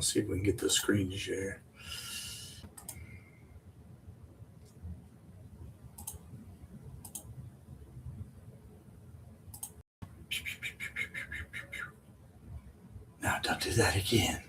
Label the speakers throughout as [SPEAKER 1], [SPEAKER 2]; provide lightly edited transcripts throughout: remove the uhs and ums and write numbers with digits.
[SPEAKER 1] I'll see if we can get the screen to share. No, don't do that again.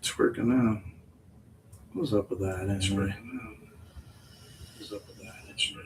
[SPEAKER 1] It's working now. What's up with that anyway? What's up with that anyway?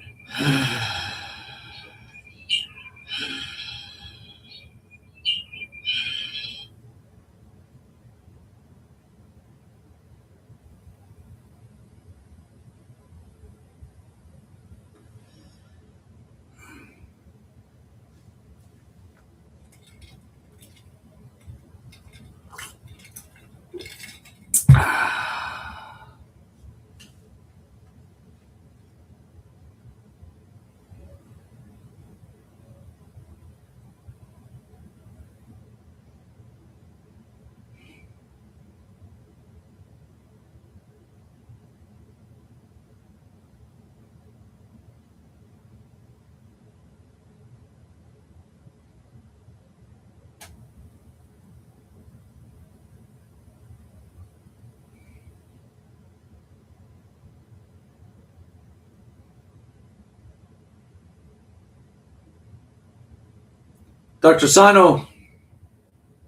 [SPEAKER 1] Dr. Sano.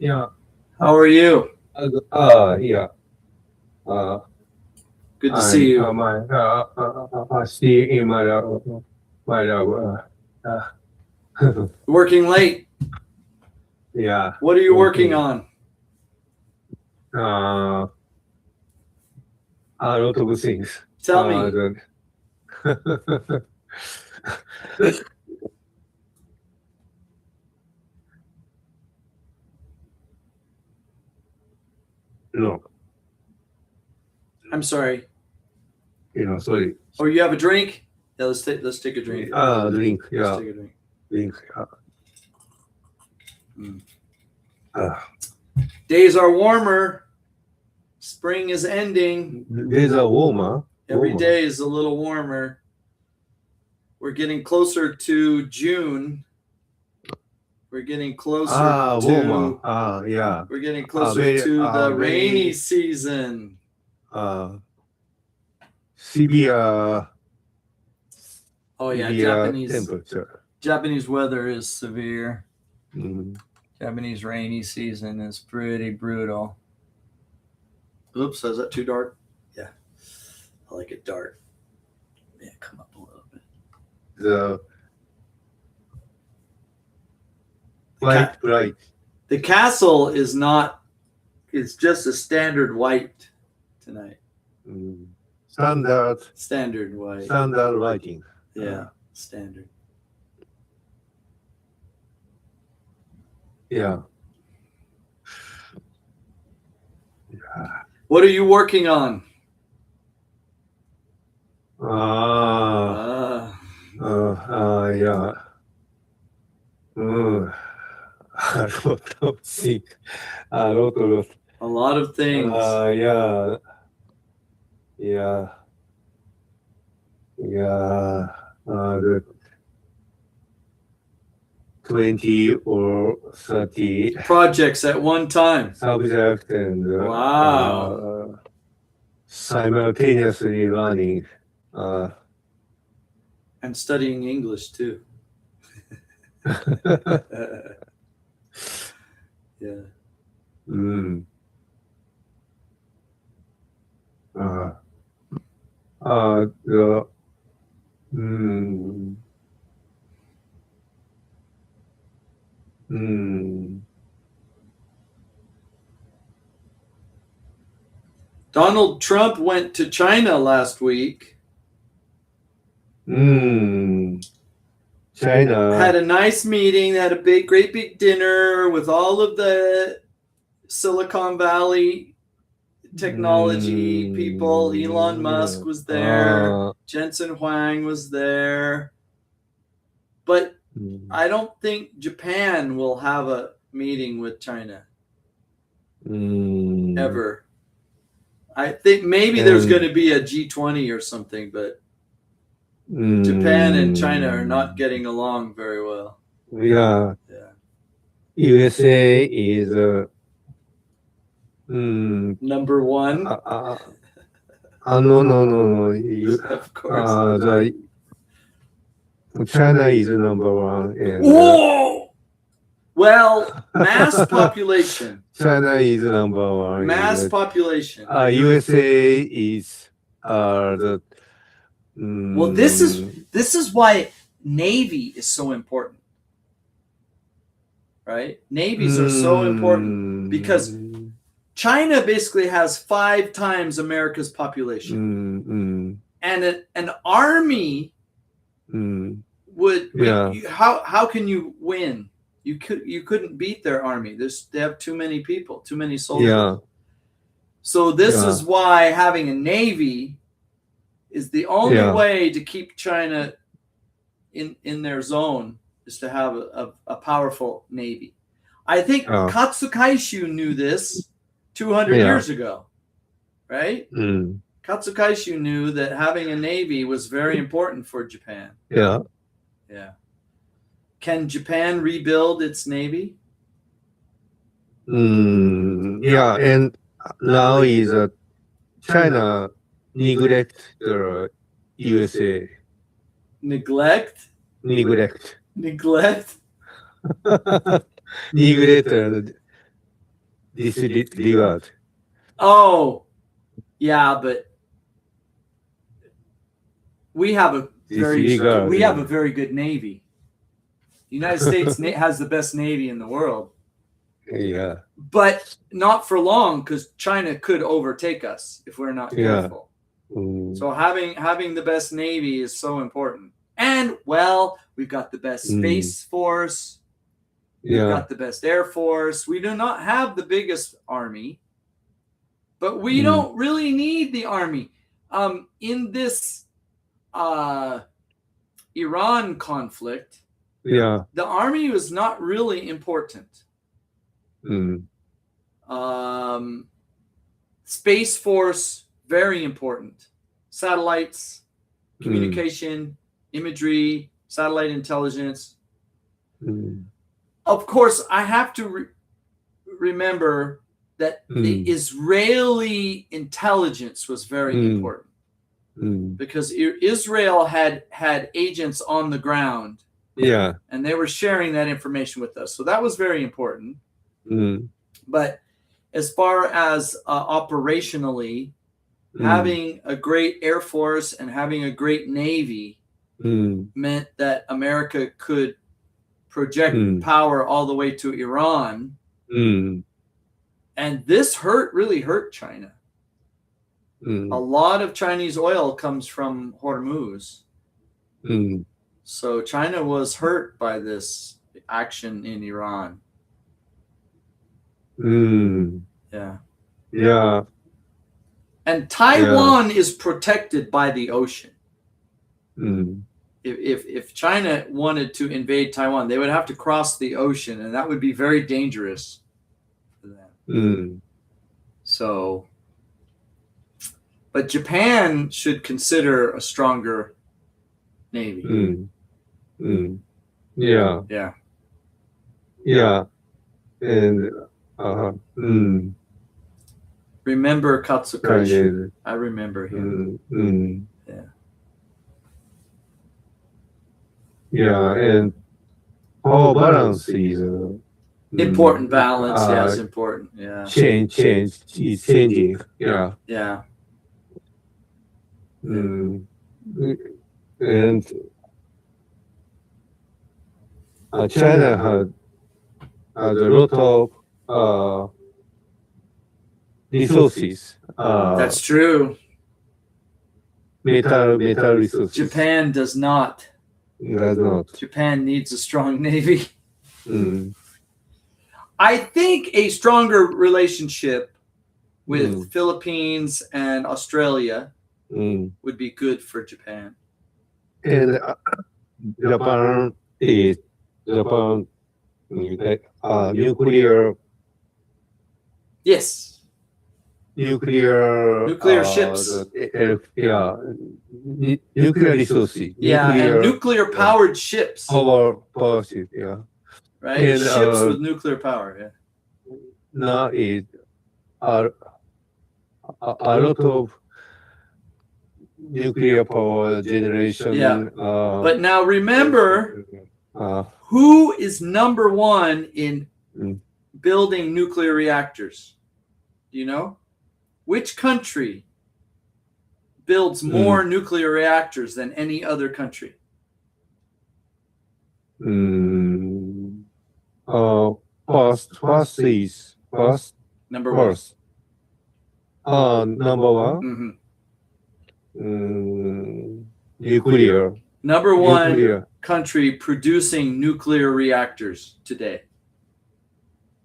[SPEAKER 2] Yeah.
[SPEAKER 1] How are you?
[SPEAKER 2] Yeah.
[SPEAKER 1] Good to see you.
[SPEAKER 2] See my love.
[SPEAKER 1] Working late.
[SPEAKER 2] Yeah.
[SPEAKER 1] What are you working on?
[SPEAKER 2] A lot of things.
[SPEAKER 1] Tell me.
[SPEAKER 2] No.
[SPEAKER 1] I'm sorry.
[SPEAKER 2] Sorry.
[SPEAKER 1] Oh, you have a drink? Yeah, let's take a drink.
[SPEAKER 2] Drink. Yeah.
[SPEAKER 1] Let's take a drink.
[SPEAKER 2] Drink.
[SPEAKER 1] Days are warmer. Spring is ending.
[SPEAKER 2] Days are warmer.
[SPEAKER 1] Every day is a little warmer. We're getting closer to June. We're getting closer to
[SPEAKER 2] warmer. Yeah.
[SPEAKER 1] We're getting closer to the rainy season.
[SPEAKER 2] Severe.
[SPEAKER 1] Oh yeah, Japanese weather is severe. Japanese rainy season is pretty brutal. Oops, is that too dark? Yeah, I like it dark. Yeah, come up a little bit.
[SPEAKER 2] White.
[SPEAKER 1] The castle is not. It's just a standard white tonight. Standard white.
[SPEAKER 2] Standard lighting.
[SPEAKER 1] Yeah, standard.
[SPEAKER 2] Yeah.
[SPEAKER 1] What are you working on?
[SPEAKER 2] Yeah.
[SPEAKER 1] A lot of things.
[SPEAKER 2] Yeah. the 20 or 30
[SPEAKER 1] projects at one time.
[SPEAKER 2] subject and
[SPEAKER 1] Wow.
[SPEAKER 2] simultaneously learning.
[SPEAKER 1] And studying English too. Yeah.
[SPEAKER 2] Mm. The mm. Mm.
[SPEAKER 1] Donald Trump went to China last week.
[SPEAKER 2] China
[SPEAKER 1] had a nice meeting, had a great big dinner with all of the Silicon Valley technology people. Elon Musk was there. Jensen Huang was there. But I don't think Japan will have a meeting with China ever. I think maybe there's going to be a G20 or something, but Japan and China are not getting along very well.
[SPEAKER 2] Yeah. USA is
[SPEAKER 1] number one.
[SPEAKER 2] No.
[SPEAKER 1] Of course.
[SPEAKER 2] China is number one. And,
[SPEAKER 1] whoa! Well, mass population.
[SPEAKER 2] China is number one.
[SPEAKER 1] Mass population.
[SPEAKER 2] USA is the.
[SPEAKER 1] Well, this is why Navy is so important, right? Navies are so important because China basically has 5 times America's population, and an army would. How can you win? You couldn't beat their army. They have too many people, too many soldiers.
[SPEAKER 2] Yeah.
[SPEAKER 1] So this is why having a navy is the only way to keep China in their zone, is to have a powerful navy. I think Katsukaishu knew this 200 years ago, right? Katsukaishu knew that having a navy was very important for Japan.
[SPEAKER 2] Yeah.
[SPEAKER 1] Can Japan rebuild its navy?
[SPEAKER 2] Yeah, and now is China neglect the USA.
[SPEAKER 1] Neglect.
[SPEAKER 2] Neglect disregard.
[SPEAKER 1] Oh, yeah, but we have a very good navy. The United States has the best navy in the world.
[SPEAKER 2] Yeah.
[SPEAKER 1] But not for long, because China could overtake us if we're not careful. So having the best navy is so important. And, well, we've got the best space force. We've got the best air force. We do not have the biggest army, but we don't really need the army. In this Iran conflict, the army was not really important. Space force, very important. Satellites, communication, imagery, satellite intelligence. Of course, I have to remember that the Israeli intelligence was very important, because Israel had agents on the ground, and they were sharing that information with us. So that was very important. But as far as operationally, having a great air force and having a great navy meant that America could project power all the way to Iran. And this really hurt China. A lot of Chinese oil comes from Hormuz. So China was hurt by this action in Iran. And Taiwan is protected by the ocean. If China wanted to invade Taiwan, they would have to cross the ocean, and that would be very dangerous for them. So, but Japan should consider a stronger Navy.
[SPEAKER 2] Yeah.
[SPEAKER 1] Yeah.
[SPEAKER 2] Yeah. And
[SPEAKER 1] Remember Katsukaishu?
[SPEAKER 2] kind of,
[SPEAKER 1] I remember him. Yeah.
[SPEAKER 2] Yeah, and power balance is
[SPEAKER 1] Important balance. Yes, important. Yeah.
[SPEAKER 2] Change is changing. Yeah.
[SPEAKER 1] Yeah.
[SPEAKER 2] And China has a lot of resources.
[SPEAKER 1] That's true.
[SPEAKER 2] Metal resources.
[SPEAKER 1] Japan does not.
[SPEAKER 2] Does not.
[SPEAKER 1] Japan needs a strong navy. I think a stronger relationship with Philippines and Australia would be good for Japan.
[SPEAKER 2] And Japan nuclear.
[SPEAKER 1] Yes.
[SPEAKER 2] Nuclear
[SPEAKER 1] ships.
[SPEAKER 2] Nuclear resources.
[SPEAKER 1] And nuclear powered ships.
[SPEAKER 2] Power ships. Yeah.
[SPEAKER 1] Right.
[SPEAKER 2] And,
[SPEAKER 1] ships with nuclear power. Yeah.
[SPEAKER 2] Now is a lot of nuclear power generation.
[SPEAKER 1] Yeah. But now remember, who is number one in building nuclear reactors? Do you know? Which country builds more nuclear reactors than any other country?
[SPEAKER 2] First is
[SPEAKER 1] number one.
[SPEAKER 2] Number one. Nuclear.
[SPEAKER 1] Number one country producing nuclear reactors today.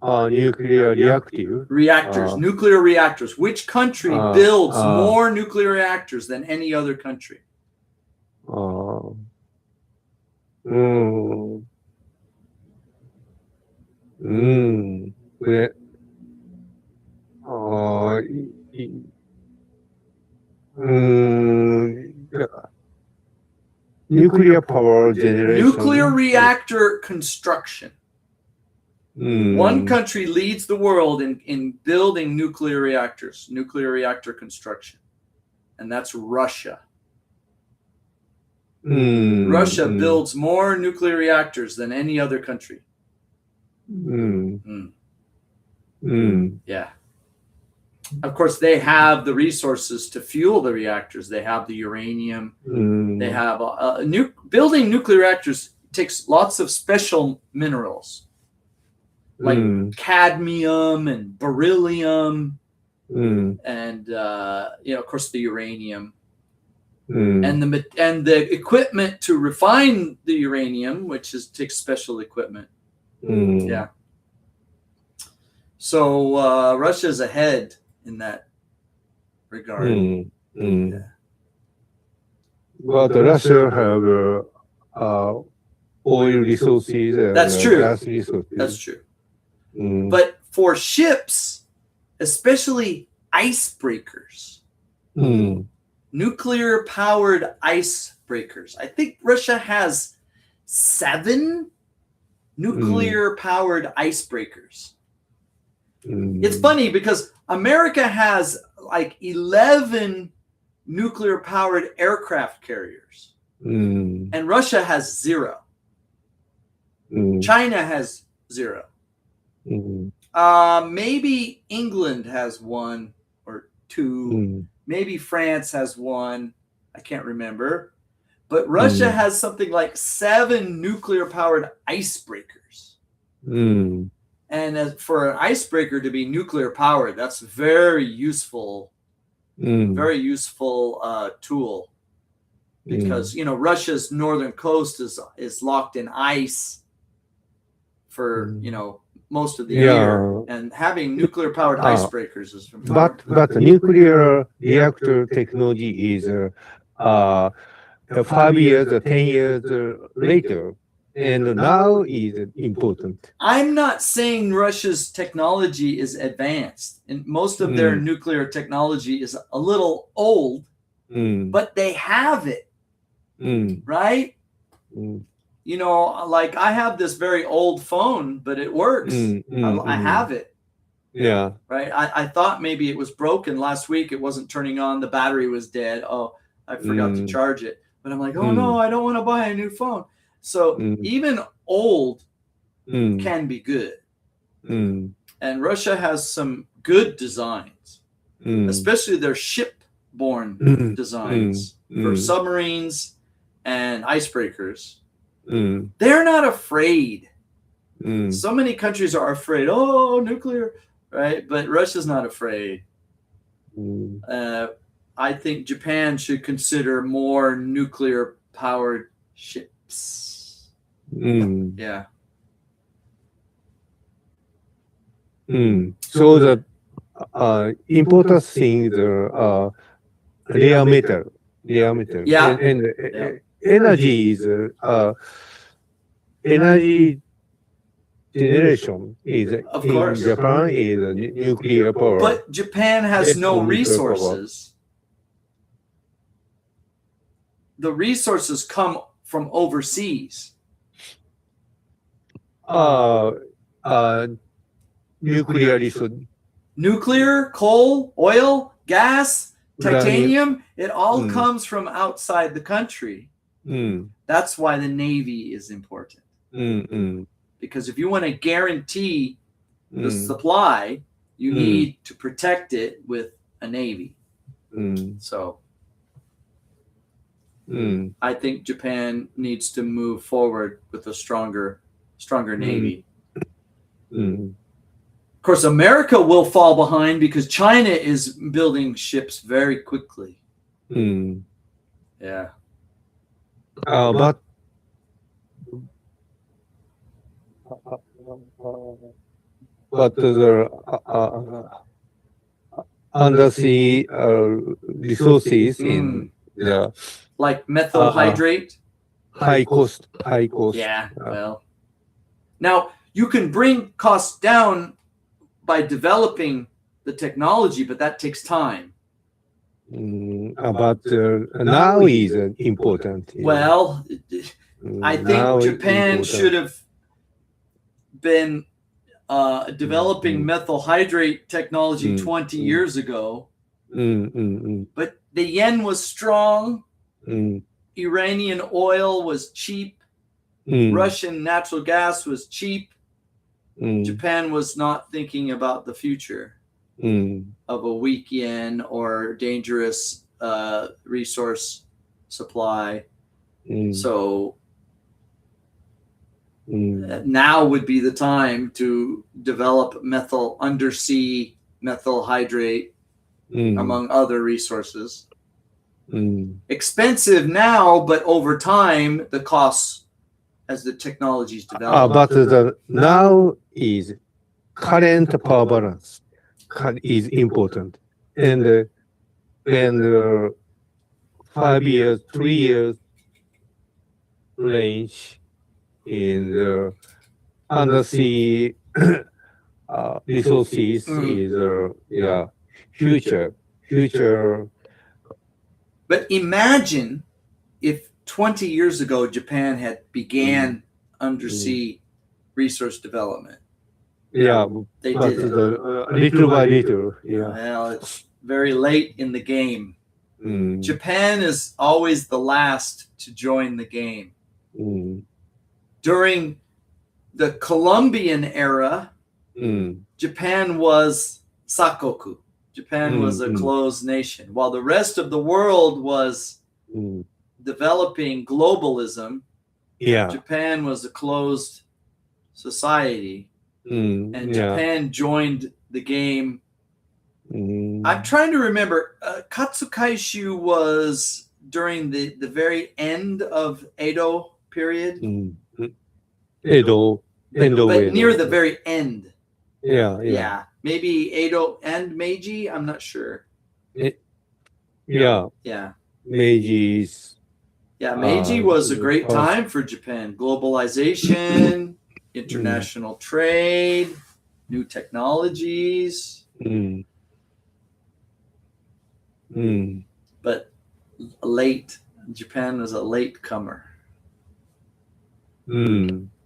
[SPEAKER 2] Nuclear
[SPEAKER 1] reactors. Nuclear reactors. Which country builds more nuclear reactors than any other country?
[SPEAKER 2] Nuclear power generation.
[SPEAKER 1] Nuclear reactor construction. One country leads the world in building nuclear reactors, nuclear reactor construction, and that's Russia. Russia builds more nuclear reactors than any other country. Yeah. Of course, they have the resources to fuel the reactors. They have the uranium. They have building nuclear reactors takes lots of special minerals like cadmium and beryllium, and of course the uranium, and the equipment to refine the uranium, which takes special equipment. Yeah. So Russia's ahead in that regard.
[SPEAKER 2] Yeah. But Russia have oil resources.
[SPEAKER 1] That's true.
[SPEAKER 2] Gas resources.
[SPEAKER 1] That's true. But for ships, especially icebreakers, nuclear powered icebreakers. I think Russia has 7 nuclear powered icebreakers. It's funny because America has like 11 nuclear powered aircraft carriers, and Russia has 0. China has 0. Maybe England has 1 or 2. Maybe France has 1. I can't remember. But Russia has something like 7 nuclear powered icebreakers. And for an icebreaker to be nuclear powered, that's very useful tool, because Russia's northern coast is locked in ice for most of the year, and having nuclear powered icebreakers is important.
[SPEAKER 2] But nuclear reactor technology is 5 years or 10 years later. And now is important.
[SPEAKER 1] I'm not saying Russia's technology is advanced, and most of their nuclear technology is a little old, but they have it. right? You know, like I have this very old phone, but it works. I have it.
[SPEAKER 2] Yeah.
[SPEAKER 1] Right. I thought maybe it was broken last week. It wasn't turning on. The battery was dead. Oh, I forgot to charge it. But I'm like, oh no, I don't want to buy a new phone. So even old can be good. And Russia has some good designs, especially their shipborne designs for submarines and icebreakers. They're not afraid. So many countries are afraid. Oh, nuclear, right? But Russia's not afraid. I think Japan should consider more nuclear-powered ships. Yeah.
[SPEAKER 2] So the important thing, the rare metal.
[SPEAKER 1] Yeah.
[SPEAKER 2] And energy is energy generation is
[SPEAKER 1] Of
[SPEAKER 2] in
[SPEAKER 1] course.
[SPEAKER 2] Japan is nuclear power.
[SPEAKER 1] But Japan has no resources. The resources come from overseas.
[SPEAKER 2] Nuclear resource.
[SPEAKER 1] Nuclear, coal, oil, gas, titanium, it all comes from outside the country. That's why the Navy is important. Because if you want to guarantee the supply, you need to protect it with a Navy. So I think Japan needs to move forward with a stronger Navy. Of course, America will fall behind because China is building ships very quickly. Yeah.
[SPEAKER 2] But the undersea resources in the
[SPEAKER 1] like methyl hydrate,
[SPEAKER 2] high cost.
[SPEAKER 1] Yeah. Well, now you can bring costs down by developing the technology, but that takes time.
[SPEAKER 2] But now is important.
[SPEAKER 1] Well, I think Japan should have been developing methyl hydrate technology 20 years ago. But the yen was strong. Iranian oil was cheap. Russian natural gas was cheap. Japan was not thinking about the future of a weak yen or dangerous resource supply. So now would be the time to develop undersea methyl hydrate among other resources. Expensive now, but over time the costs as the technologies develop.
[SPEAKER 2] But now is current power balance is important, and 5 years, 3 years range in the undersea resources is future.
[SPEAKER 1] But imagine if 20 years ago Japan had began undersea resource development.
[SPEAKER 2] Yeah,
[SPEAKER 1] they did it.
[SPEAKER 2] Little by little. Yeah.
[SPEAKER 1] Well, it's very late in the game. Japan is always the last to join the game. During the Columbian era, Japan was sakoku. Japan was a closed nation. While the rest of the world was developing globalism, Japan was a closed society. And Japan joined the game. I'm trying to remember. Katsukaishu was during the very end of Edo period.
[SPEAKER 2] Edo,
[SPEAKER 1] but near the very end.
[SPEAKER 2] Yeah.
[SPEAKER 1] Maybe Edo and Meiji. I'm not sure.
[SPEAKER 2] Meiji's.
[SPEAKER 1] Yeah, Meiji was a great time for Japan. Globalization, international trade, new technologies. But late Japan was a late comer.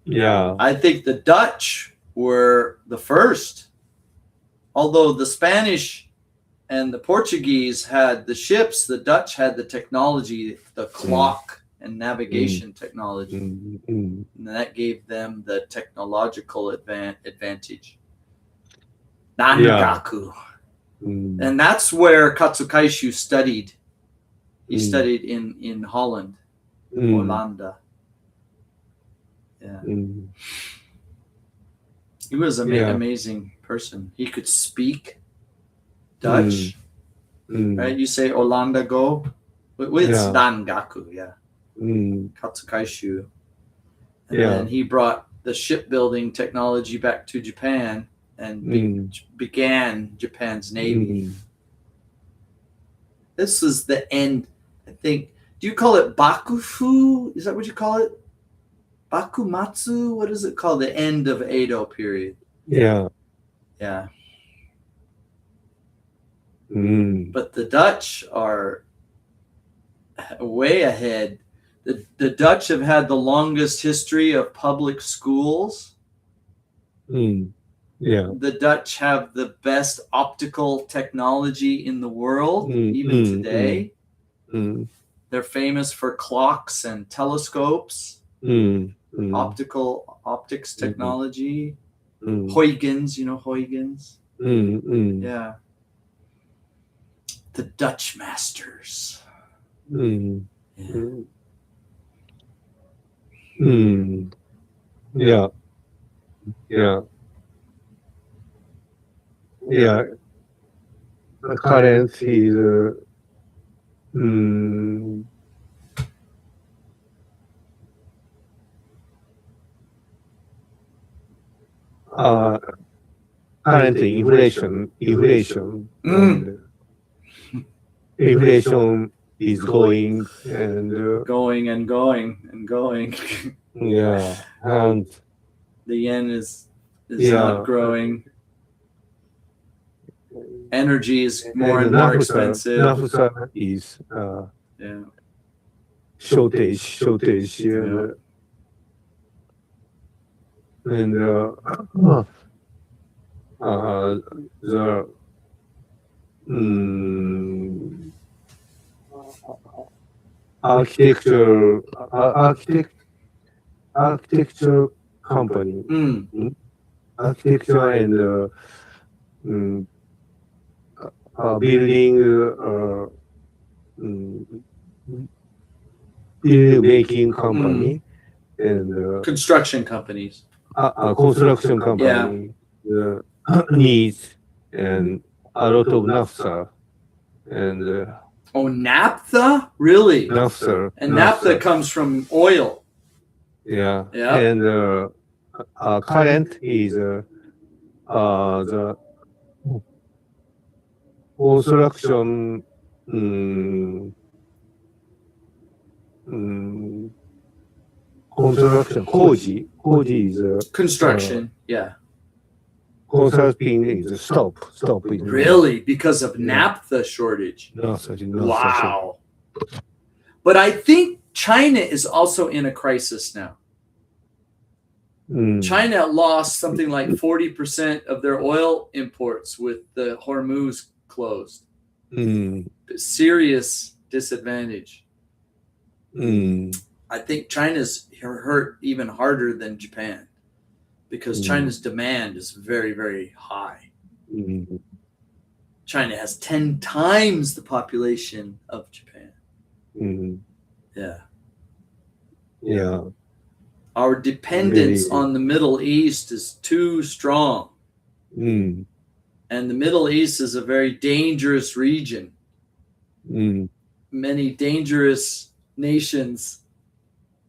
[SPEAKER 2] Yeah.
[SPEAKER 1] I think the Dutch were the first. Although the Spanish and the Portuguese had the ships, the Dutch had the technology, the clock and navigation technology. And that gave them the technological advantage. Nangaku. And that's where Katsukaishu studied. He studied in Holland, Hollanda. Yeah. He was an amazing person. He could speak Dutch, right? You say Hollanda go with Nangaku, Katsukaishu. And then he brought the shipbuilding technology back to Japan and began Japan's navy. This is the end, I think. Do you call it Bakufu? Is that what you call it? Bakumatsu? What is it called? The end of Edo period.
[SPEAKER 2] Yeah.
[SPEAKER 1] But the Dutch are way ahead. The Dutch have had the longest history of public schools. The Dutch have the best optical technology in the world, even today. They're famous for clocks and telescopes, optics technology. Huygens, you know Huygens? Yeah. The Dutch masters.
[SPEAKER 2] The currency is currently inflation is going and
[SPEAKER 1] going and going and going.
[SPEAKER 2] And
[SPEAKER 1] the yen is not growing. Energy is more and more expensive.
[SPEAKER 2] Naphtha is shortage. And the architecture company, architecture and building making company and
[SPEAKER 1] construction companies.
[SPEAKER 2] Construction company needs and a lot of naphtha and
[SPEAKER 1] naphtha, really?
[SPEAKER 2] Naphtha.
[SPEAKER 1] And naphtha comes from oil.
[SPEAKER 2] And current is the construction koji is
[SPEAKER 1] construction.
[SPEAKER 2] Consulting is stop.
[SPEAKER 1] Really? Because of naphtha shortage? Wow. But I think China is also in a crisis now. China lost something like 40% of their oil imports with the Hormuz closed. Serious disadvantage. I think China's hurt even harder than Japan because China's demand is very, very high. China has 10 times the population of Japan. Our dependence on the Middle East is too strong. And the Middle East is a very dangerous region. Many dangerous nations.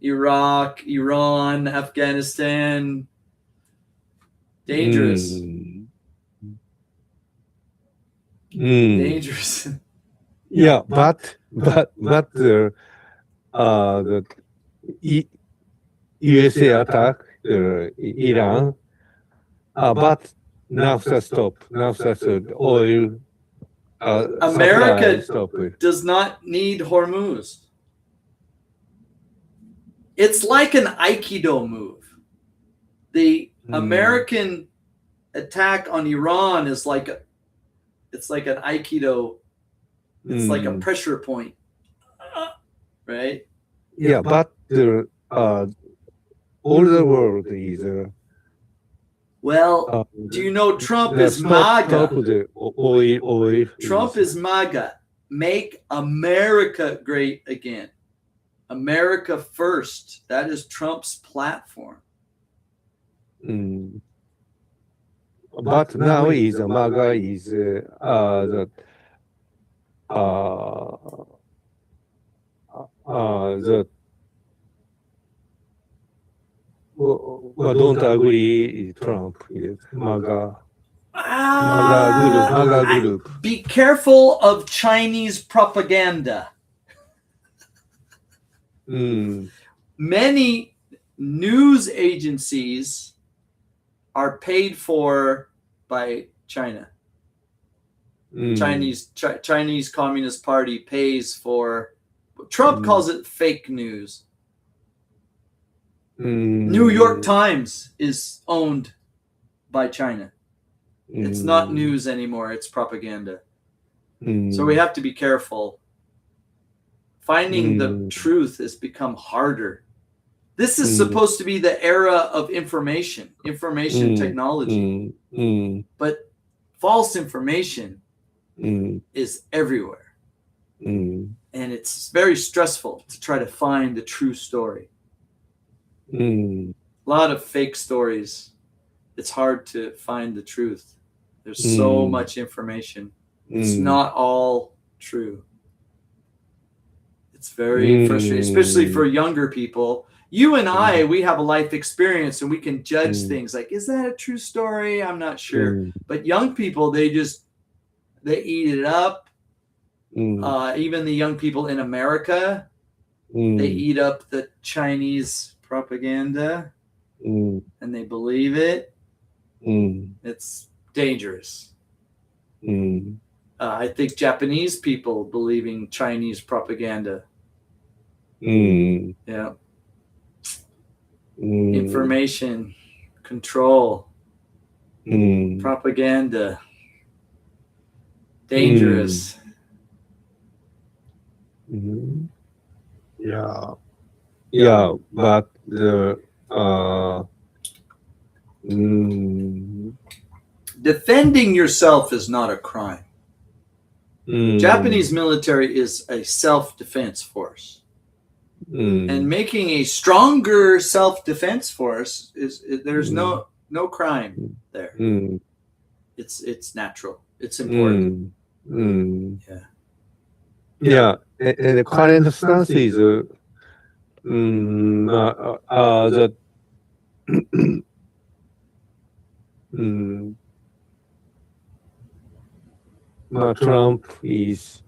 [SPEAKER 1] Iraq, Iran, Afghanistan. Dangerous. Dangerous.
[SPEAKER 2] But the USA attack Iran, but naphtha stop. Oil.
[SPEAKER 1] America does not need Hormuz. It's like an Aikido move. The American attack on Iran is like it's like an Aikido. It's like a pressure point, right?
[SPEAKER 2] Yeah, but the all the world is.
[SPEAKER 1] Well, do you know Trump is MAGA?
[SPEAKER 2] The oil.
[SPEAKER 1] Trump is MAGA. Make America great again. America first. That is Trump's platform.
[SPEAKER 2] But now is MAGA is the don't agree Trump is MAGA. MAGA group.
[SPEAKER 1] Be careful of Chinese propaganda. Many news agencies are paid for by China. Chinese Communist Party pays for. Trump calls it fake news. New York Times is owned by China. It's not news anymore. It's propaganda. So we have to be careful. Finding the truth has become harder. This is supposed to be the era of information technology. But false information is everywhere. And it's very stressful to try to find the true story. A lot of fake stories. It's hard to find the truth. There's so much information. It's not all true. It's very frustrating, especially for younger people. You and I, we have a life experience and we can judge things like, is that a true story? I'm not sure. But young people, they eat it up. Even the young people in America, they eat up the Chinese propaganda and they believe it. It's dangerous. I think Japanese people believing Chinese propaganda. Yeah. Information, control, propaganda, dangerous.
[SPEAKER 2] Yeah, but the
[SPEAKER 1] defending yourself is not a crime. Japanese military is a self-defense force. And making a stronger self-defense force there's no crime there. It's natural. It's important.
[SPEAKER 2] Yeah, and the current stance is Trump is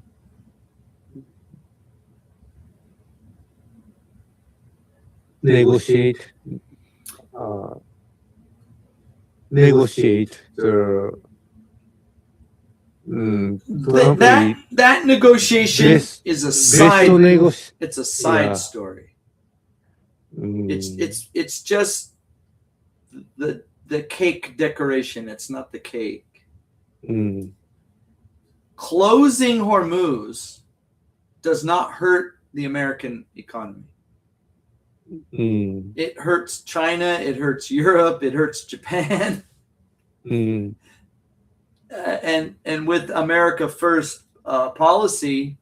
[SPEAKER 2] negotiate the
[SPEAKER 1] that negotiation is a side. It's a side story. It's just the cake decoration. It's not the cake. Closing Hormuz does not hurt the American economy. It hurts China. It hurts Europe. It hurts Japan. And with America First policy,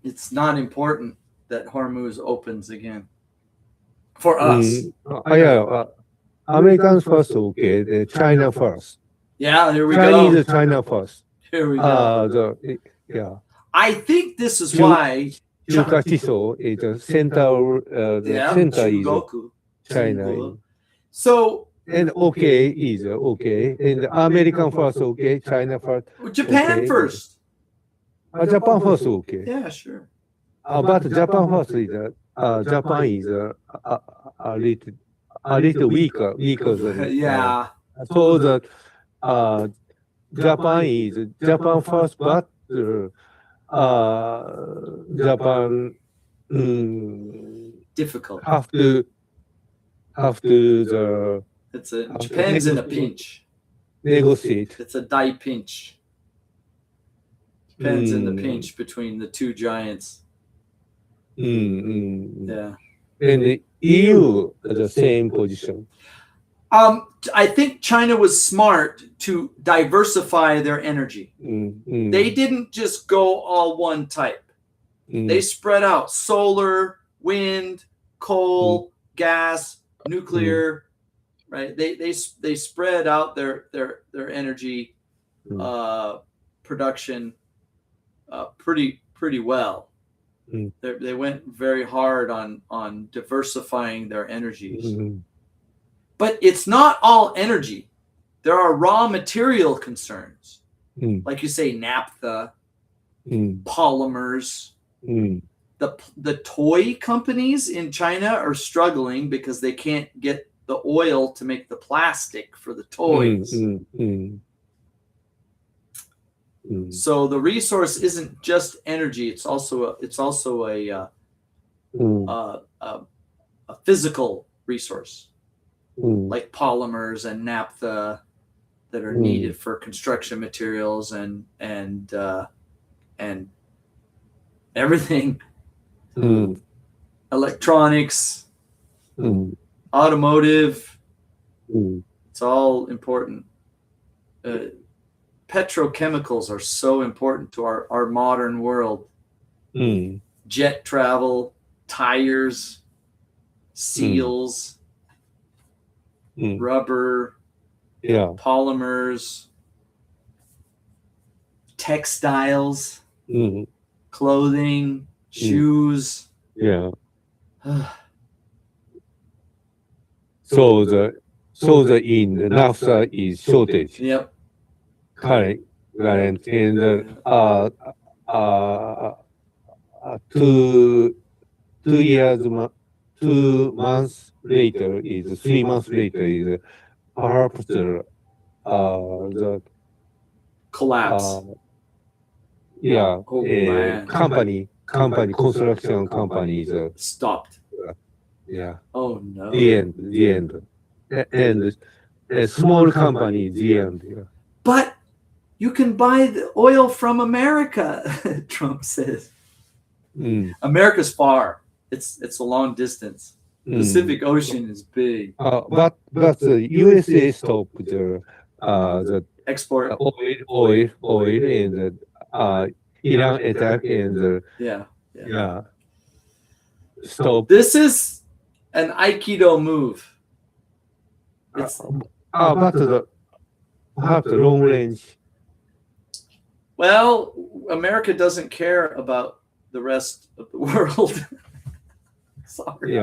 [SPEAKER 1] it's not important that Hormuz opens again for us.
[SPEAKER 2] American first, okay. China first.
[SPEAKER 1] Yeah, here we
[SPEAKER 2] go. China first.
[SPEAKER 1] Here we go. I think this is why.
[SPEAKER 2] China is the center. Center is China.
[SPEAKER 1] So.
[SPEAKER 2] And okay is okay. And American first, okay. China first.
[SPEAKER 1] Japan first.
[SPEAKER 2] Japan first, okay.
[SPEAKER 1] Yeah, sure.
[SPEAKER 2] But Japan first is Japan is a little weaker than.
[SPEAKER 1] Yeah.
[SPEAKER 2] So that Japan first, but Japan
[SPEAKER 1] difficult.
[SPEAKER 2] Have to the
[SPEAKER 1] Japan's in a pinch.
[SPEAKER 2] negotiate.
[SPEAKER 1] It's a dai pinch. Japan's in the pinch between the two giants. Yeah.
[SPEAKER 2] And the EU at the same position.
[SPEAKER 1] I think China was smart to diversify their energy. They didn't just go all one type. They spread out solar, wind, coal, gas, nuclear, right? They spread out their energy production pretty well. They went very hard on diversifying their energies. But it's not all energy. There are raw material concerns. Like you say, naphtha, polymers. The toy companies in China are struggling because they can't get the oil to make the plastic for the toys. So the resource isn't just energy; it's also a physical resource, like polymers and naphtha that are needed for construction materials and everything, electronics, automotive. It's all important. Petrochemicals are so important to our modern world. Jet travel, tires, seals, rubber, polymers, textiles, clothing, shoes.
[SPEAKER 2] So the in the naphtha is shortage. Current and 2 months later is 3 months later is perhaps the
[SPEAKER 1] collapse.
[SPEAKER 2] Company construction companies
[SPEAKER 1] stopped. Oh no.
[SPEAKER 2] The end. And a small company, the end.
[SPEAKER 1] But you can buy the oil from America, Trump says. America's far. It's a long distance. Pacific Ocean is big.
[SPEAKER 2] But the USA stopped the
[SPEAKER 1] export
[SPEAKER 2] oil and the Iran attack and stop.
[SPEAKER 1] This is an Aikido move. It's
[SPEAKER 2] but perhaps the long range.
[SPEAKER 1] Well, America doesn't care about the rest of the world. Sorry.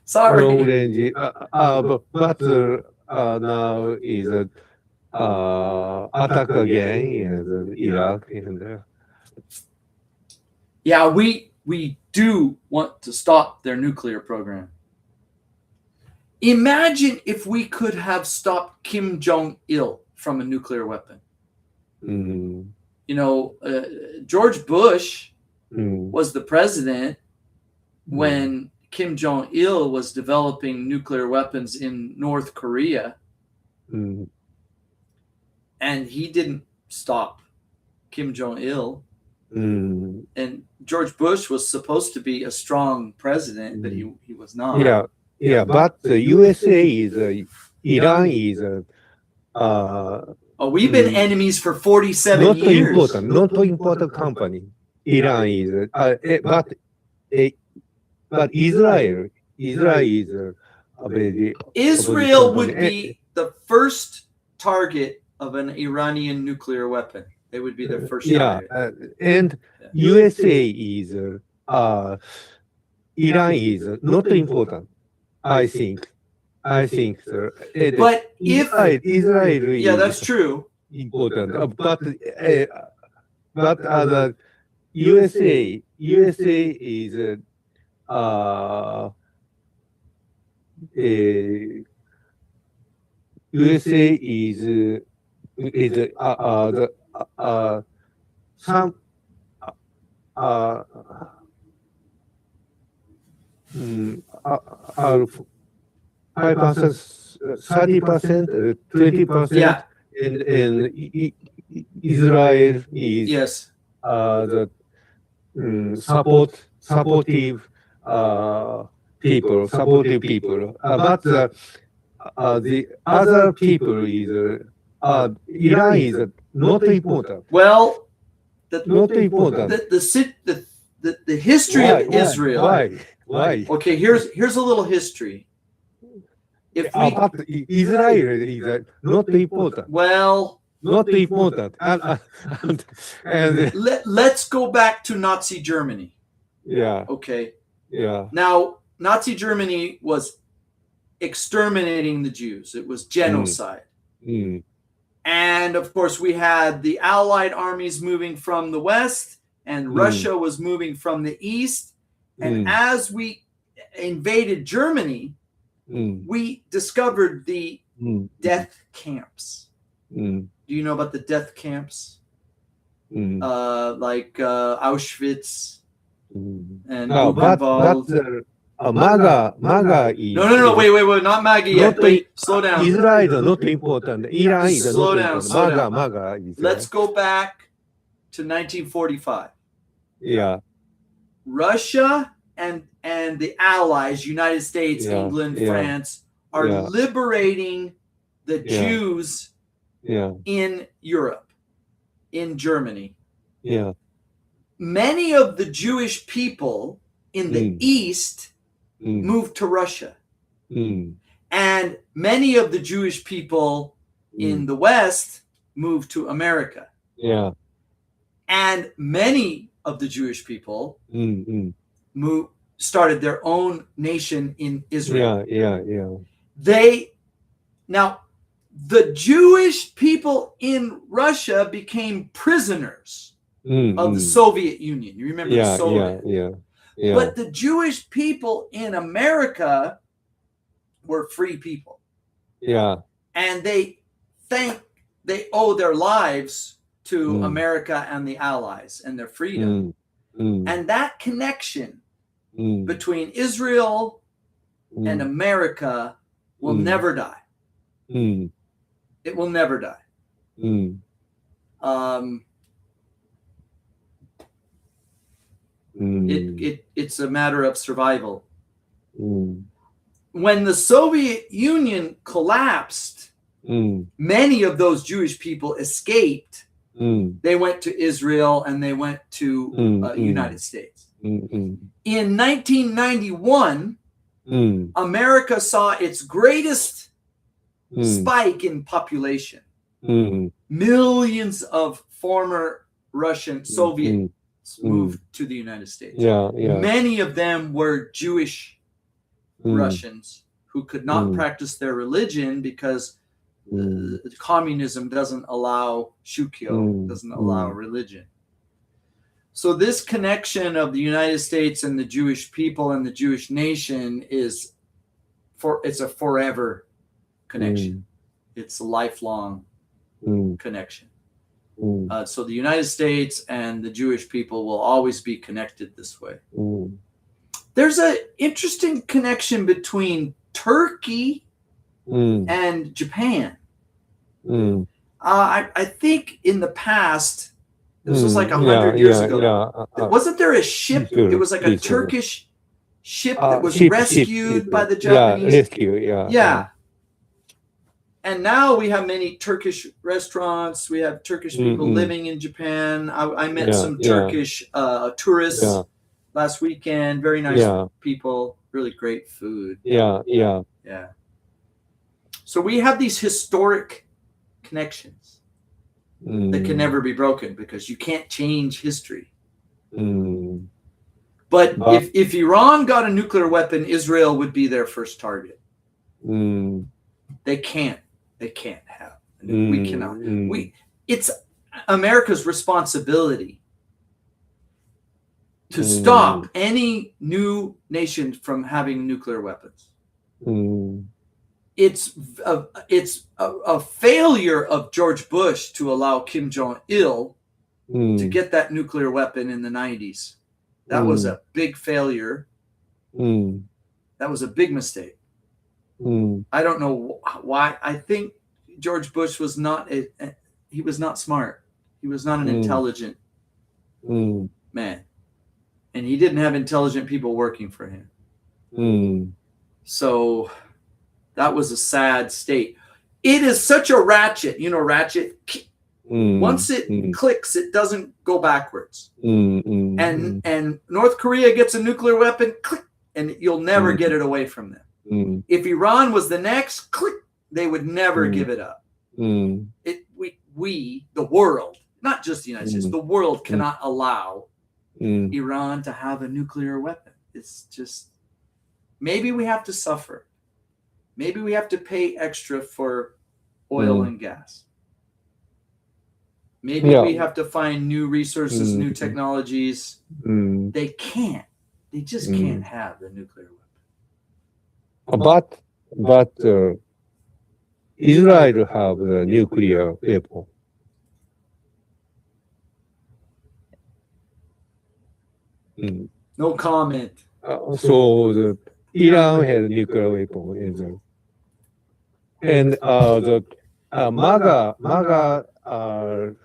[SPEAKER 1] Sorry.
[SPEAKER 2] Long range. But now is attack again in Iraq and.
[SPEAKER 1] We do want to stop their nuclear program. Imagine if we could have stopped Kim Jong-il from a nuclear weapon. George Bush was the president when Kim Jong-il was developing nuclear weapons in North Korea. And he didn't stop Kim Jong-il. And George Bush was supposed to be a strong president, but he was not.
[SPEAKER 2] But the USA is Iran is
[SPEAKER 1] we've been enemies for 47 years.
[SPEAKER 2] Not important company. Iran is but Israel is a very.
[SPEAKER 1] Israel would be the first target of an Iranian nuclear weapon. They would be their first target.
[SPEAKER 2] And USA is Iran is not important. I think. But
[SPEAKER 1] if
[SPEAKER 2] Israel,
[SPEAKER 1] that's true.
[SPEAKER 2] Important, but the USA is USA is some are 5%, 30%, 20%,
[SPEAKER 1] Yeah.
[SPEAKER 2] and Israel is
[SPEAKER 1] Yes.
[SPEAKER 2] the supportive people. But the other people is Iran is not important.
[SPEAKER 1] Well,
[SPEAKER 2] Not important.
[SPEAKER 1] the history of Israel.
[SPEAKER 2] Why?
[SPEAKER 1] Okay, here's a little history. If we
[SPEAKER 2] But Israel is not important.
[SPEAKER 1] well,
[SPEAKER 2] Not important. And
[SPEAKER 1] let's go back to Nazi Germany.
[SPEAKER 2] yeah,
[SPEAKER 1] Okay.
[SPEAKER 2] yeah.
[SPEAKER 1] Now, Nazi Germany was exterminating the Jews. It was genocide.
[SPEAKER 2] Mm.
[SPEAKER 1] And of course, we had the Allied armies moving from the west, and Russia was moving from the east. And as we invaded Germany, we discovered the death camps. Do you know about the death camps? Like Auschwitz and Buchenwald.
[SPEAKER 2] MAGA is
[SPEAKER 1] No, wait, not MAGA yet. Wait, slow down.
[SPEAKER 2] Israel is not important. Iran is
[SPEAKER 1] Slow
[SPEAKER 2] not
[SPEAKER 1] down,
[SPEAKER 2] important.
[SPEAKER 1] slow down.
[SPEAKER 2] MAGA is
[SPEAKER 1] Let's go back to 1945.
[SPEAKER 2] yeah.
[SPEAKER 1] Russia and the Allies, United States, England, France, are liberating the Jews in Europe, in Germany.
[SPEAKER 2] Yeah.
[SPEAKER 1] Many of the Jewish people in the East moved to Russia. And many of the Jewish people in the West moved to America.
[SPEAKER 2] Yeah.
[SPEAKER 1] And many of the Jewish people started their own nation in Israel. Now, the Jewish people in Russia became prisoners of the Soviet Union. You remember the Soviet?
[SPEAKER 2] Yeah.
[SPEAKER 1] But the Jewish people in America were free people.
[SPEAKER 2] Yeah.
[SPEAKER 1] And they owe their lives to America and the Allies and their freedom. And that connection between Israel and America will never die. It will never die. It's a matter of survival. When the Soviet Union collapsed, many of those Jewish people escaped. They went to Israel and they went to United States. In 1991, America saw its greatest spike in population. Millions of former Russian Soviets moved to the United States. Many of them were Jewish Russians who could not practice their religion because communism doesn't allow shukyo, doesn't allow religion. So this connection of the United States and the Jewish people and the Jewish nation it's a forever connection. It's a lifelong connection. So the United States and the Jewish people will always be connected this way. There's an interesting connection between Turkey and Japan. I think in the past, this was like 100 years ago. Wasn't there a ship? It was like a Turkish ship that was rescued by the Japanese. Yeah. And now we have many Turkish restaurants. We have Turkish people living in Japan. I met some Turkish tourists last weekend. Very nice people. Really great food. Yeah. So we have these historic connections that can never be broken because you can't change history. But if Iran got a nuclear weapon, Israel would be their first target. They can't have. We cannot. It's America's responsibility to stop any new nation from having nuclear weapons. It's a failure of George Bush to allow Kim Jong-il to get that nuclear weapon in the 90s. That was a big failure. That was a big mistake. I don't know why. I think George Bush was not he was not smart. He was not an intelligent man. And he didn't have intelligent people working for him. So that was a sad state. It is such a ratchet, ratchet. Once it clicks, it doesn't go backwards. And North Korea gets a nuclear weapon, click, and you'll never get it away from them. If Iran was the next, click, they would never give it up. We, the world, not just the United States, the world cannot allow Iran to have a nuclear weapon. It's just, maybe we have to suffer. Maybe we have to pay extra for oil and gas. Maybe we have to find new resources, new technologies. They can't. They just can't have the nuclear weapon.
[SPEAKER 2] But Israel have the nuclear weapon.
[SPEAKER 1] No comment.
[SPEAKER 2] So the Iran has nuclear weapon, and the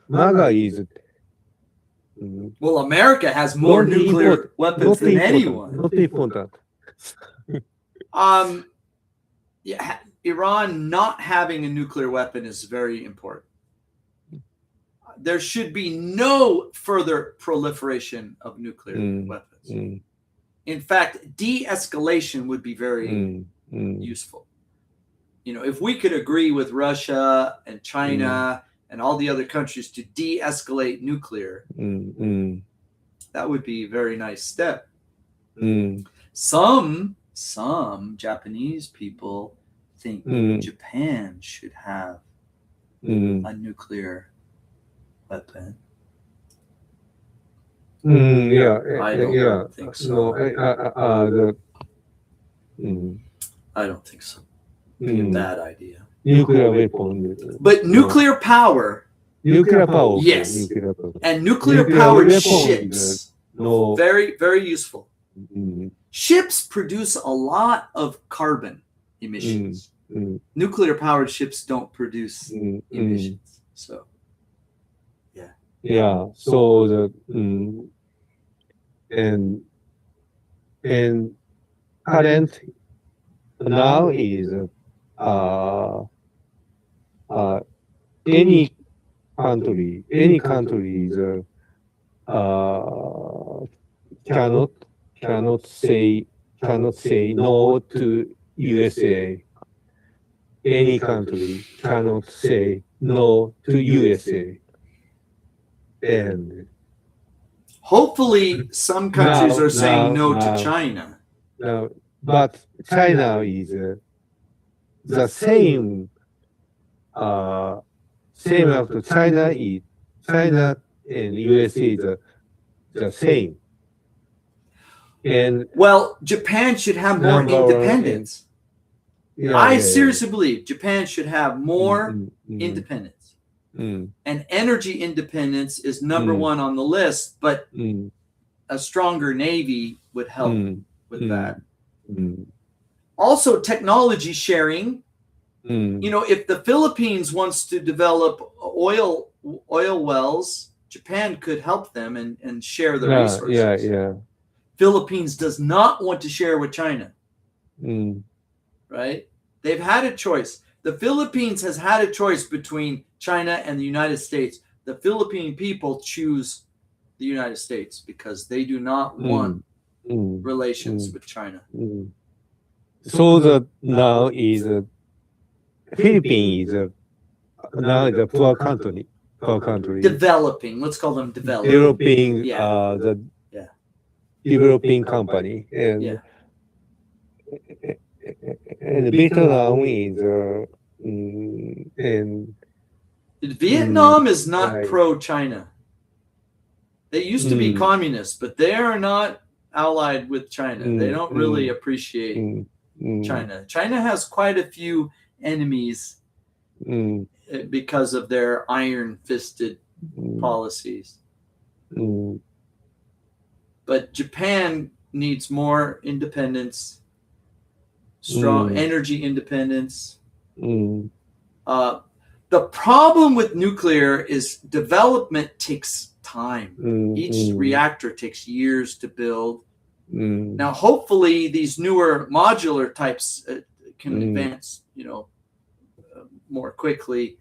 [SPEAKER 2] MAGA is.
[SPEAKER 1] Well, America has more nuclear weapons than anyone.
[SPEAKER 2] Not important.
[SPEAKER 1] Yeah, Iran not having a nuclear weapon is very important. There should be no further proliferation of nuclear weapons. In fact, de-escalation would be very useful. If we could agree with Russia and China and all the other countries to de-escalate nuclear, that would be a very nice step. Some Japanese people think Japan should have a nuclear weapon. I don't think so. I don't think so. It'd be a bad idea.
[SPEAKER 2] Nuclear weapon.
[SPEAKER 1] But nuclear power. Yes.
[SPEAKER 2] Nuclear power.
[SPEAKER 1] And nuclear powered ships.
[SPEAKER 2] No.
[SPEAKER 1] Very, very useful. Ships produce a lot of carbon emissions. Nuclear powered ships don't produce emissions. So,
[SPEAKER 2] yeah. So the and current now is any country is cannot say no to USA. Any country cannot say no to USA. And
[SPEAKER 1] hopefully some countries are saying no to China.
[SPEAKER 2] But China is the same. Same after China and USA is the same. And
[SPEAKER 1] well, Japan should have more independence. I seriously believe Japan should have more independence. And energy independence is number one on the list, but a stronger Navy would help with that. Also, technology sharing. If the Philippines wants to develop oil wells, Japan could help them and share the resources. Philippines does not want to share with China. Right? They've had a choice. The Philippines has had a choice between China and the United States. The Philippine people choose the United States because they do not want relations with China.
[SPEAKER 2] So the now is Philippines is now the poor country.
[SPEAKER 1] Developing. Let's call them developing.
[SPEAKER 2] Developing developing company and Vietnam is and
[SPEAKER 1] Vietnam is not pro-China. They used to be communist, but they are not allied with China. They don't really appreciate China. China has quite a few enemies because of their iron-fisted policies. But Japan needs more independence strong energy independence.
[SPEAKER 2] Mm.
[SPEAKER 1] The problem with nuclear is development takes time. Each reactor takes years to build. Now, hopefully, these newer modular types can advance, more quickly.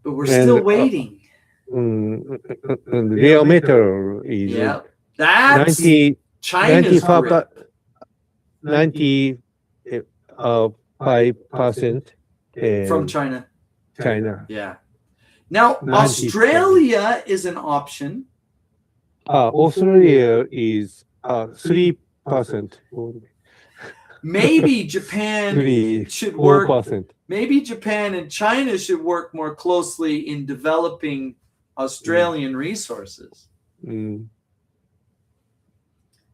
[SPEAKER 1] But we're still waiting.
[SPEAKER 2] Rare metal is
[SPEAKER 1] That's
[SPEAKER 2] 95%
[SPEAKER 1] from China.
[SPEAKER 2] China.
[SPEAKER 1] Yeah. Now,
[SPEAKER 2] 90%.
[SPEAKER 1] Australia is an option.
[SPEAKER 2] Australia is 3%.
[SPEAKER 1] Maybe Japan should work. 4%. Maybe Japan and China should work more closely in developing Australian resources.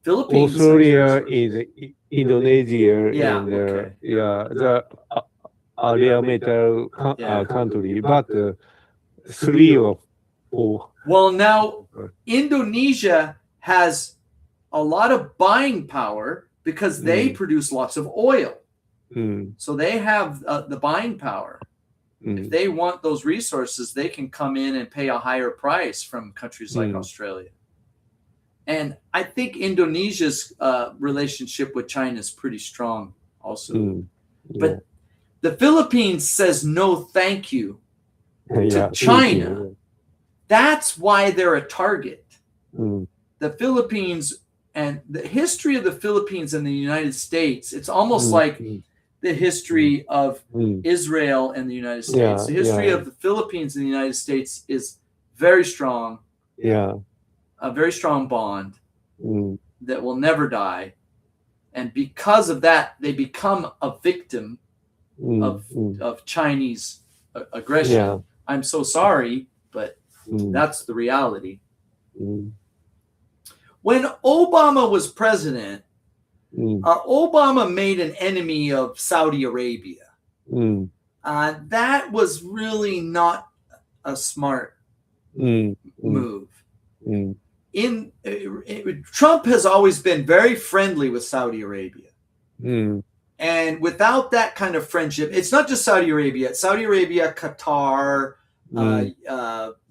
[SPEAKER 1] Philippines.
[SPEAKER 2] Australia is Indonesia. And, the rare metal country, but 3 or 4.
[SPEAKER 1] Well, now Indonesia has a lot of buying power because they produce lots of oil. So they have the buying power. If they want those resources, they can come in and pay a higher price from countries like Australia. And I think Indonesia's relationship with China is pretty strong also. But the Philippines says no thank you to China. That's why they're a target. The Philippines and the history of the Philippines and the United States, it's almost like the history of Israel and the United States. The history of the Philippines and the United States is very strong. A very strong bond that will never die. And because of that, they become a victim of Chinese aggression. I'm so sorry, but that's the reality. When Obama was president, Obama made an enemy of Saudi Arabia. That was really not a smart move. Trump has always been very friendly with Saudi Arabia. And without that kind of friendship, it's not just Saudi Arabia. Saudi Arabia, Qatar,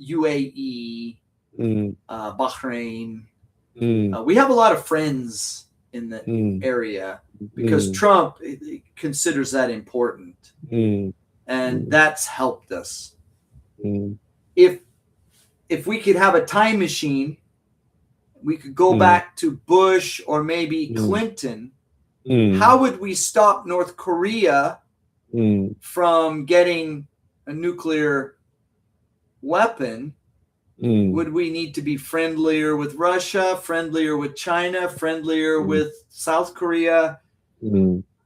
[SPEAKER 1] UAE, Bahrain. We have a lot of friends in the area because Trump considers that important. And that's helped us. If we could have a time machine, we could go back to Bush or maybe Clinton. How would we stop North Korea from getting a nuclear weapon? Would we need to be friendlier with Russia, friendlier with China, friendlier with South Korea?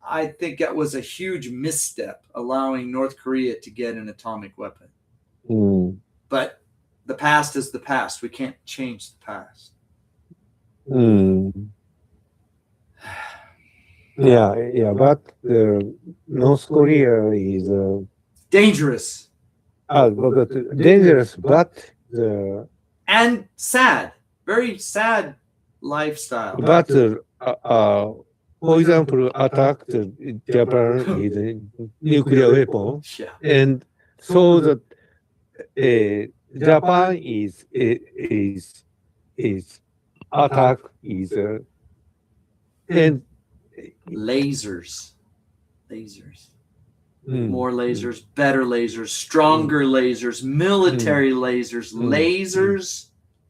[SPEAKER 1] I think that was a huge misstep, allowing North Korea to get an atomic weapon. But the past is the past. We can't change the past.
[SPEAKER 2] But North Korea is
[SPEAKER 1] dangerous.
[SPEAKER 2] Dangerous, but
[SPEAKER 1] and sad, very sad lifestyle.
[SPEAKER 2] But for example, attacked Japan with a nuclear weapon, and so that Japan is attack is and
[SPEAKER 1] lasers. More lasers, better lasers, stronger lasers, military lasers,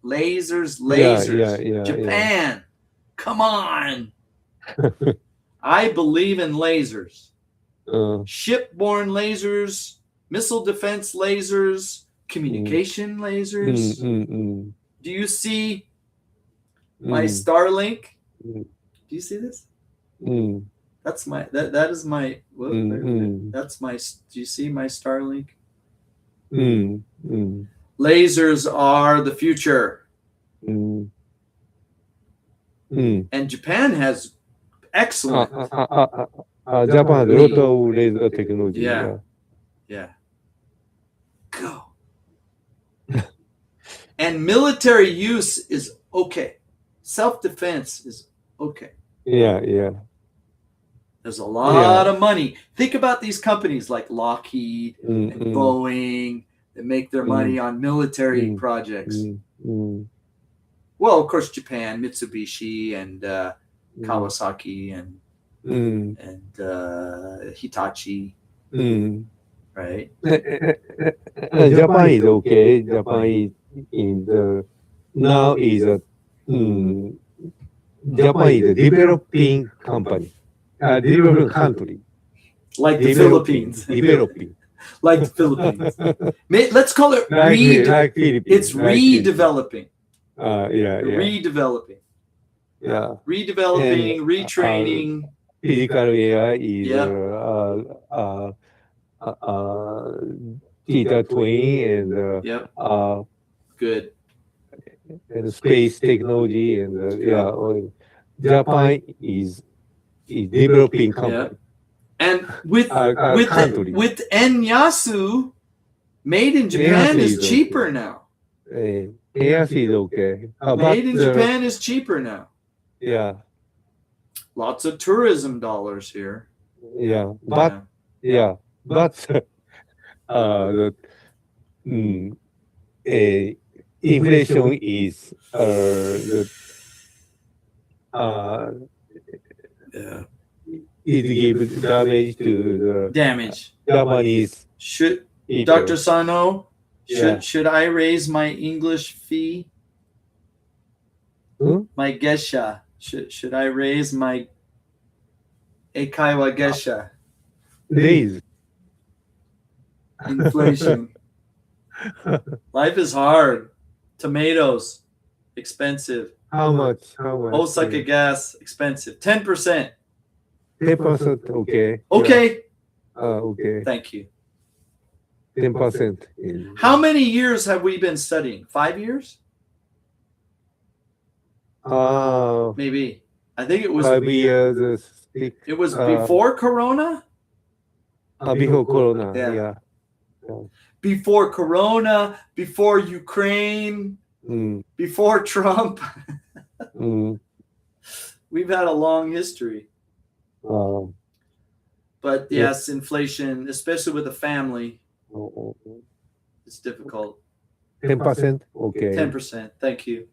[SPEAKER 1] lasers. Japan, come on. I believe in lasers. Shipborne lasers, missile defense lasers, communication lasers. Do you see my Starlink? Do you see this? That's my that is my that's my. Do you see my Starlink? Lasers are the future, and Japan has excellent.
[SPEAKER 2] Japan has a lot of laser technology.
[SPEAKER 1] Yeah. Go. And military use is okay. Self-defense is okay.
[SPEAKER 2] Yeah.
[SPEAKER 1] There's a lot of money. Think about these companies like Lockheed and Boeing that make their money on military projects. Well, of course, Japan, Mitsubishi and Kawasaki and Hitachi, right?
[SPEAKER 2] Japan is okay. Japan is now is a Japan is a developing company, developing country,
[SPEAKER 1] like the Philippines,
[SPEAKER 2] developing,
[SPEAKER 1] like the Philippines. Let's call it
[SPEAKER 2] like Philippines.
[SPEAKER 1] It's redeveloping. Redeveloping.
[SPEAKER 2] Yeah.
[SPEAKER 1] Redeveloping, retraining.
[SPEAKER 2] Physical area is Theta Twin and
[SPEAKER 1] good.
[SPEAKER 2] And space technology and Japan is developing company.
[SPEAKER 1] And with Enyasu, made in Japan is cheaper now.
[SPEAKER 2] Enyasu is okay.
[SPEAKER 1] Made in Japan is cheaper now.
[SPEAKER 2] Yeah.
[SPEAKER 1] Lots of tourism dollars here.
[SPEAKER 2] Yeah, but inflation is it gives damage to the Japanese.
[SPEAKER 1] Should Dr. Sano, should I raise my English fee? My gesha. Should I raise my Eikaiwa gesha?
[SPEAKER 2] Raise.
[SPEAKER 1] Inflation. Life is hard. Tomatoes, expensive.
[SPEAKER 2] How much?
[SPEAKER 1] Osaka gas, expensive. 10%.
[SPEAKER 2] 10%, okay.
[SPEAKER 1] Okay.
[SPEAKER 2] Okay.
[SPEAKER 1] Thank you.
[SPEAKER 2] 10%.
[SPEAKER 1] How many years have we been studying? 5 years? Maybe. I think it was
[SPEAKER 2] 5 years.
[SPEAKER 1] It was before Corona?
[SPEAKER 2] Before Corona, yeah.
[SPEAKER 1] Before Corona, before Ukraine, before Trump. We've had a long history. But yes, inflation, especially with a family, it's difficult.
[SPEAKER 2] 10%? Okay.
[SPEAKER 1] 10%. Thank you.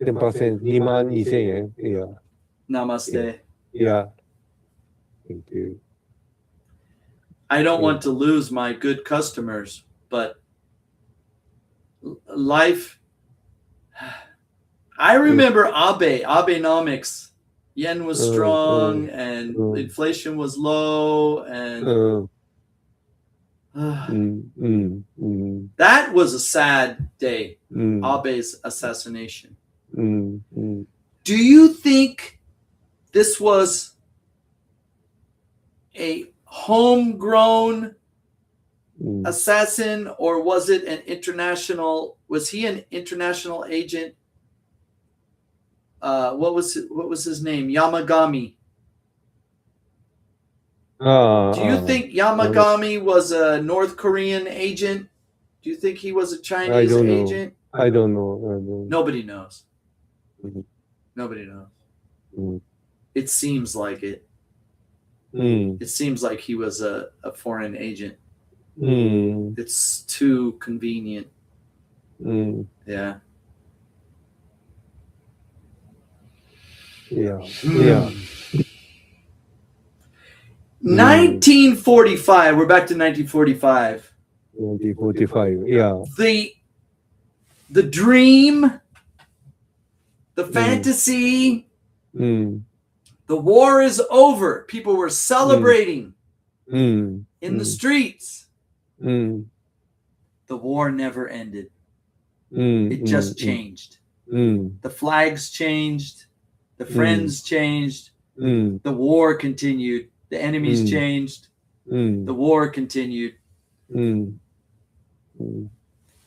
[SPEAKER 2] 10%. 22,000 yen. Yeah.
[SPEAKER 1] Namaste.
[SPEAKER 2] Yeah. Thank you.
[SPEAKER 1] I don't want to lose my good customers, but life. I remember Abenomics. Yen was strong and inflation was low, and that was a sad day. Abe's assassination. Do you think this was a homegrown assassin, or was it an international? Was he an international agent? What was his name? Yamagami. Do you think Yamagami was a North Korean agent? Do you think he was a Chinese agent?
[SPEAKER 2] I don't know.
[SPEAKER 1] Nobody knows. Nobody knows. It seems like it. It seems like he was a foreign agent. It's too convenient. Yeah. 1945. We're back to 1945.
[SPEAKER 2] 1945. Yeah.
[SPEAKER 1] The dream, the fantasy. The war is over. People were celebrating in the streets. The war never ended. It just changed. The flags changed. The friends changed. The war continued. The enemies changed. The war continued.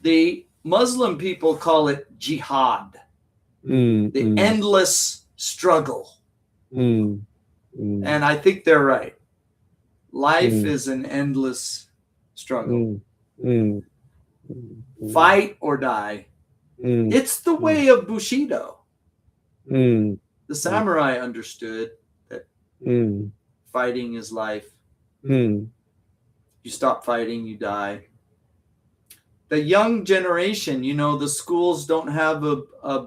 [SPEAKER 1] The Muslim people call it jihad. The endless struggle. And I think they're right. Life is an endless struggle. Fight or die. It's the way of Bushido. The samurai understood that fighting is life.
[SPEAKER 2] Mm.
[SPEAKER 1] You stop fighting, you die. The young generation, the schools don't have a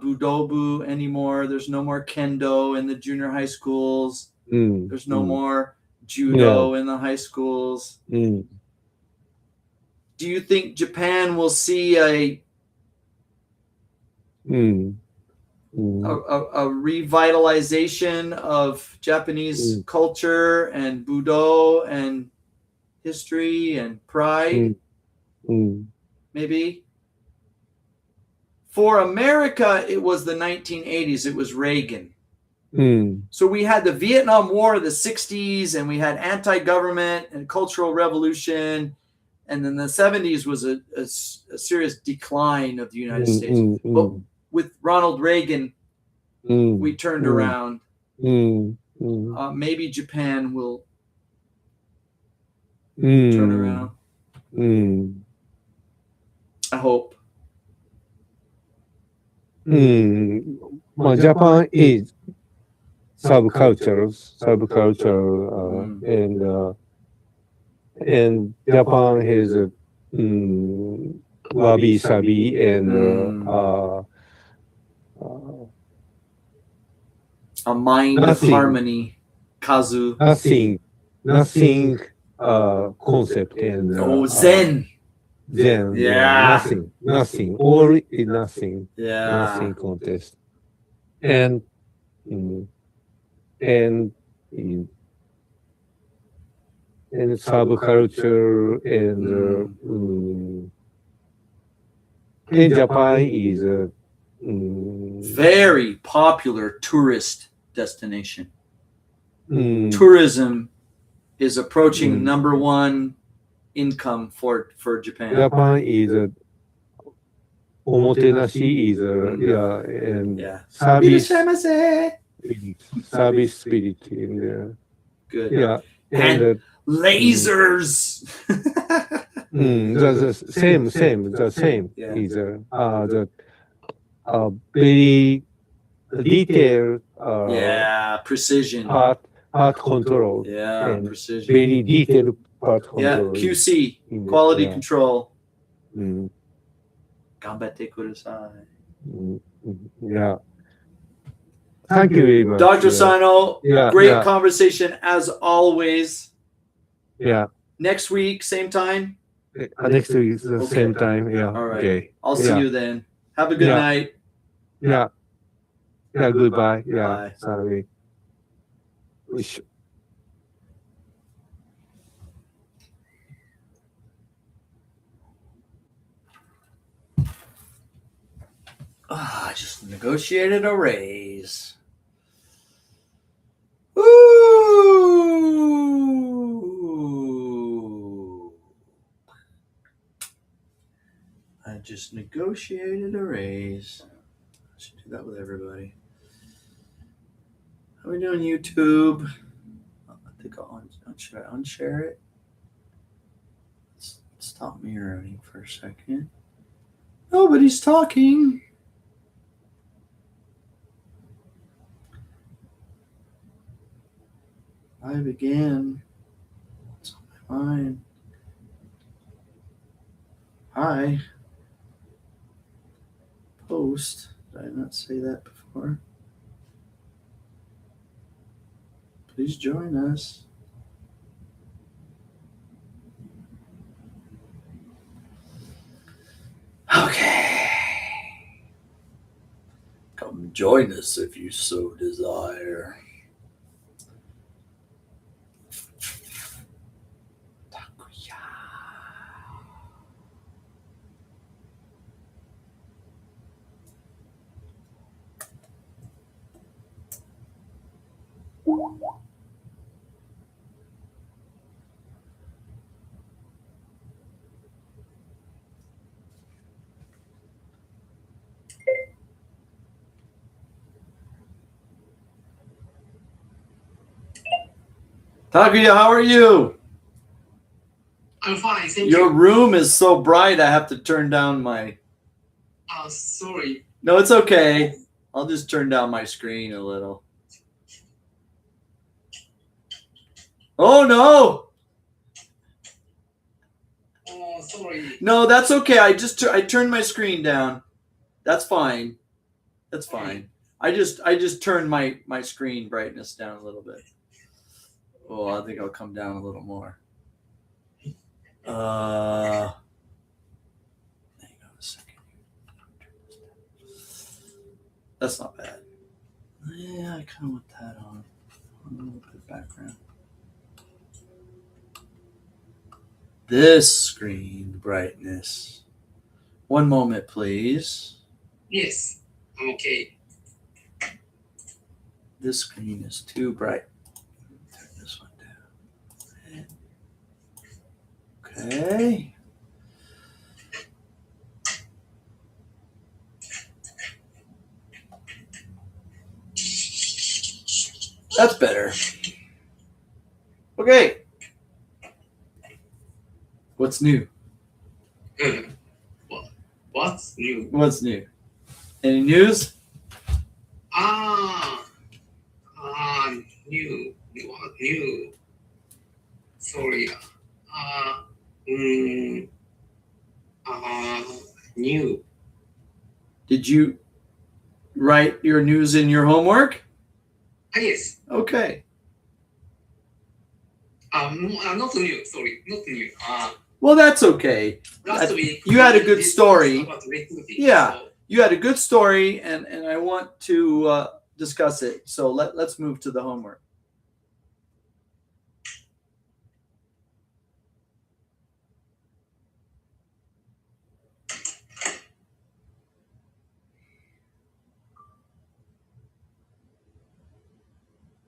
[SPEAKER 1] budobu anymore. There's no more kendo in the junior high schools. There's no more judo in the high schools. Do you think Japan will see a revitalization of Japanese culture and budo and history and pride? Maybe. For America, it was the 1980s. It was Reagan. So we had the Vietnam War of the 60s, and we had anti-government and cultural revolution. And then the 70s was a serious decline of the United States. But with Ronald Reagan, we turned around. Maybe Japan will turn around. I hope.
[SPEAKER 2] Japan is subculture, and Japan has wabi-sabi and
[SPEAKER 1] a mind of harmony, kazu.
[SPEAKER 2] Nothing concept and
[SPEAKER 1] Zen.
[SPEAKER 2] Yeah. Nothing. All is nothing.
[SPEAKER 1] Yeah.
[SPEAKER 2] Nothing contest. And subculture and Japan is a
[SPEAKER 1] very popular tourist destination. Tourism is approaching number one income for Japan.
[SPEAKER 2] Japan is a omotenashi is service spirit in there.
[SPEAKER 1] Good.
[SPEAKER 2] Yeah.
[SPEAKER 1] And lasers.
[SPEAKER 2] The same
[SPEAKER 1] Yeah.
[SPEAKER 2] is very detailed
[SPEAKER 1] precision.
[SPEAKER 2] Part control.
[SPEAKER 1] Yeah, precision.
[SPEAKER 2] Very detailed part control.
[SPEAKER 1] QC, quality control. Ganbatte kudasai.
[SPEAKER 2] Yeah. Thank you very much.
[SPEAKER 1] Dr. Sano, great conversation as always.
[SPEAKER 2] Yeah.
[SPEAKER 1] Next week, same time?
[SPEAKER 2] Next week is the same time. Yeah.
[SPEAKER 1] All right.
[SPEAKER 2] Okay.
[SPEAKER 1] I'll see you then. Have a good night.
[SPEAKER 2] Yeah. Yeah, goodbye. Yeah.
[SPEAKER 1] Bye.
[SPEAKER 2] Sorry.
[SPEAKER 1] I just negotiated a raise. Ooh. I just negotiated a raise. I should do that with everybody. How are we doing, YouTube? I think should I unshare it? Let's stop mirroring for a second. Nobody's talking. Live again. What's on my mind? Hi. Post. Did I not say that before? Please join us. Okay. Come join us if you so desire. Takuya, how are you?
[SPEAKER 3] I'm fine, thank
[SPEAKER 1] Your
[SPEAKER 3] you.
[SPEAKER 1] room is so bright, I have to turn down my...
[SPEAKER 3] Sorry.
[SPEAKER 1] No, it's okay. I'll just turn down my screen a little. Oh no.
[SPEAKER 3] Oh, sorry.
[SPEAKER 1] No, that's okay. I turned my screen down. That's fine. That's fine. I just turned my screen brightness down a little bit. Oh, I think I'll come down a little more. Hang on a second. That's not bad. Yeah, I kind of want that on. A little bit of background. This screen brightness. One moment, please.
[SPEAKER 3] Yes, I'm okay.
[SPEAKER 1] This screen is too bright. Turn this one down. Okay. That's better. Okay. What's new?
[SPEAKER 3] What's new?
[SPEAKER 1] What's new? Any news?
[SPEAKER 3] New. Sorry. New.
[SPEAKER 1] Did you write your news in your homework?
[SPEAKER 3] Yes.
[SPEAKER 1] Okay.
[SPEAKER 3] Not new. Sorry, not new.
[SPEAKER 1] Well, that's okay.
[SPEAKER 3] Last week
[SPEAKER 1] you had a good story.
[SPEAKER 3] About recruiting,
[SPEAKER 1] Yeah.
[SPEAKER 3] so-
[SPEAKER 1] You had a good story, and I want to discuss it. So let's move to the homework.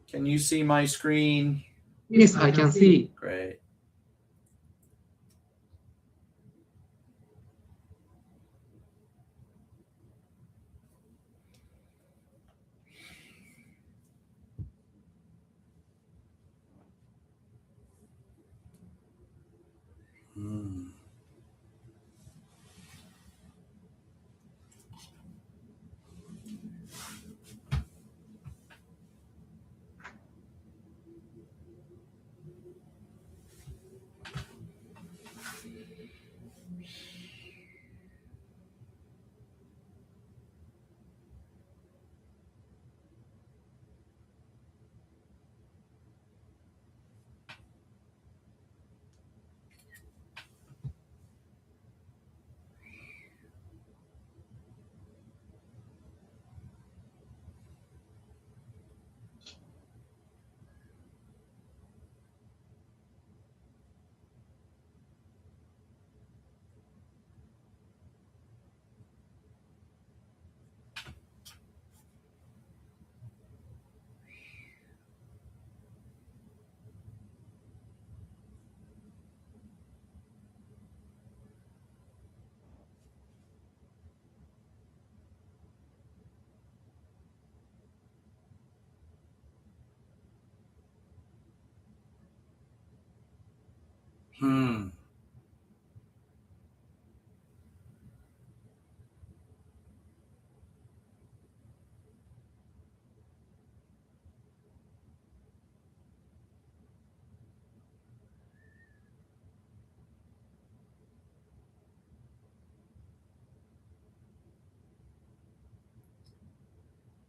[SPEAKER 1] Can you see my screen?
[SPEAKER 3] Yes, I can see.
[SPEAKER 1] Great.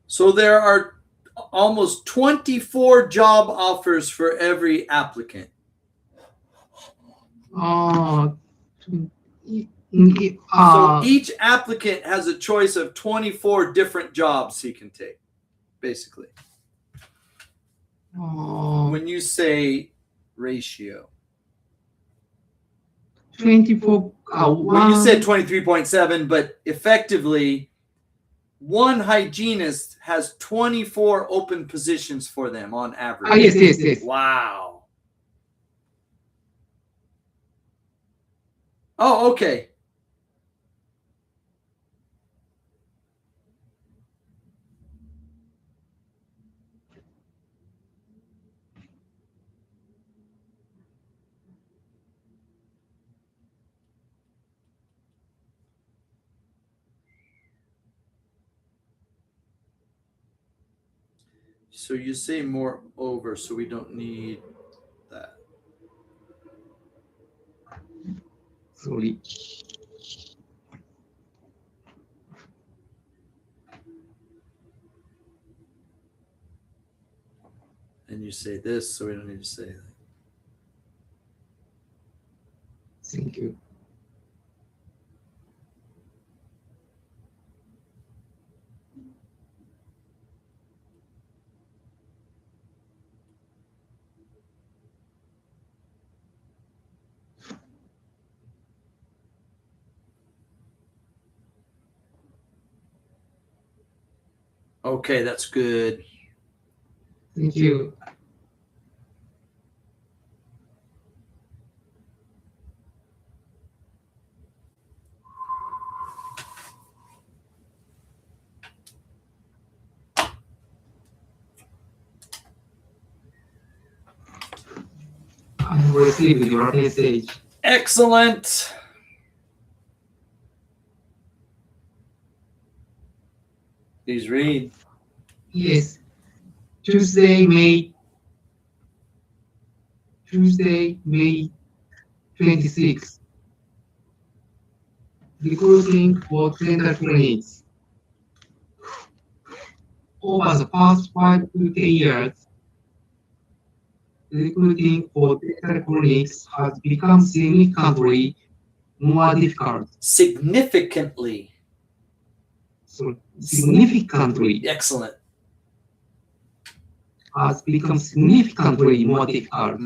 [SPEAKER 1] So there are almost 24 job offers for every applicant.
[SPEAKER 3] So
[SPEAKER 1] So each applicant has a choice of 24 different jobs he can take, basically. When you say ratio.
[SPEAKER 3] 24.
[SPEAKER 1] Well, you said 23.7, but effectively, one hygienist has 24 open positions for them on average.
[SPEAKER 3] Yes.
[SPEAKER 1] Wow. Oh, okay. So you say more over, so we don't need that.
[SPEAKER 3] Sorry.
[SPEAKER 1] And you say this, so we don't need to say that.
[SPEAKER 3] Thank you.
[SPEAKER 1] Okay, that's good.
[SPEAKER 3] Thank you. I have received your message.
[SPEAKER 1] Excellent. Please read.
[SPEAKER 3] Yes. Tuesday, May 26th. Recruiting for dental clinics. Over the past 5 to 10 years, recruiting for dental clinics has become significantly more difficult.
[SPEAKER 1] Significantly.
[SPEAKER 3] So significantly
[SPEAKER 1] Excellent.
[SPEAKER 3] has become significantly more difficult.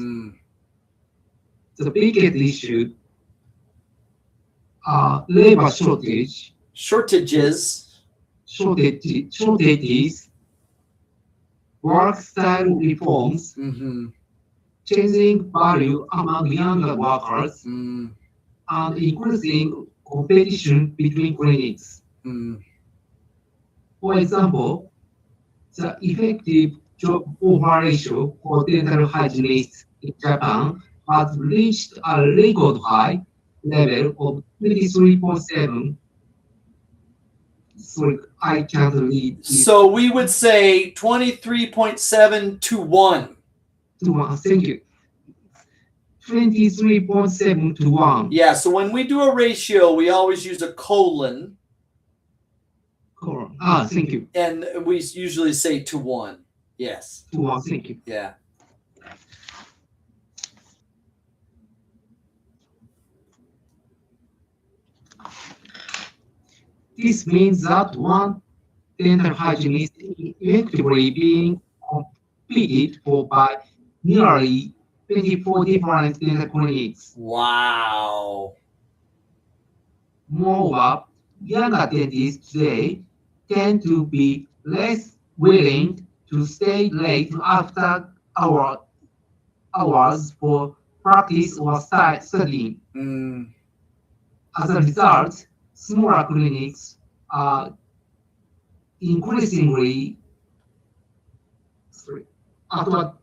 [SPEAKER 3] The biggest issue are labor shortages, work style reforms, changing value among younger workers, and increasing competition between clinics. For example, the effective job offer ratio for dental hygienists in Japan has reached a record high level of 23.7. Sorry, I can't read.
[SPEAKER 1] So we would say 23.7 to 1.
[SPEAKER 3] To 1, thank you. 23.7 to 1.
[SPEAKER 1] Yeah, so when we do a ratio, we always use a colon.
[SPEAKER 3] Thank you.
[SPEAKER 1] And we usually say to 1. Yes.
[SPEAKER 3] To 1, thank you.
[SPEAKER 1] Yeah.
[SPEAKER 3] This means that one dental hygienist is effectively being competed for by nearly 24 different dental clinics.
[SPEAKER 1] Wow.
[SPEAKER 3] Moreover, younger dentists today tend to be less willing to stay late after hours for practice or studying. As a result, smaller clinics are increasingly at a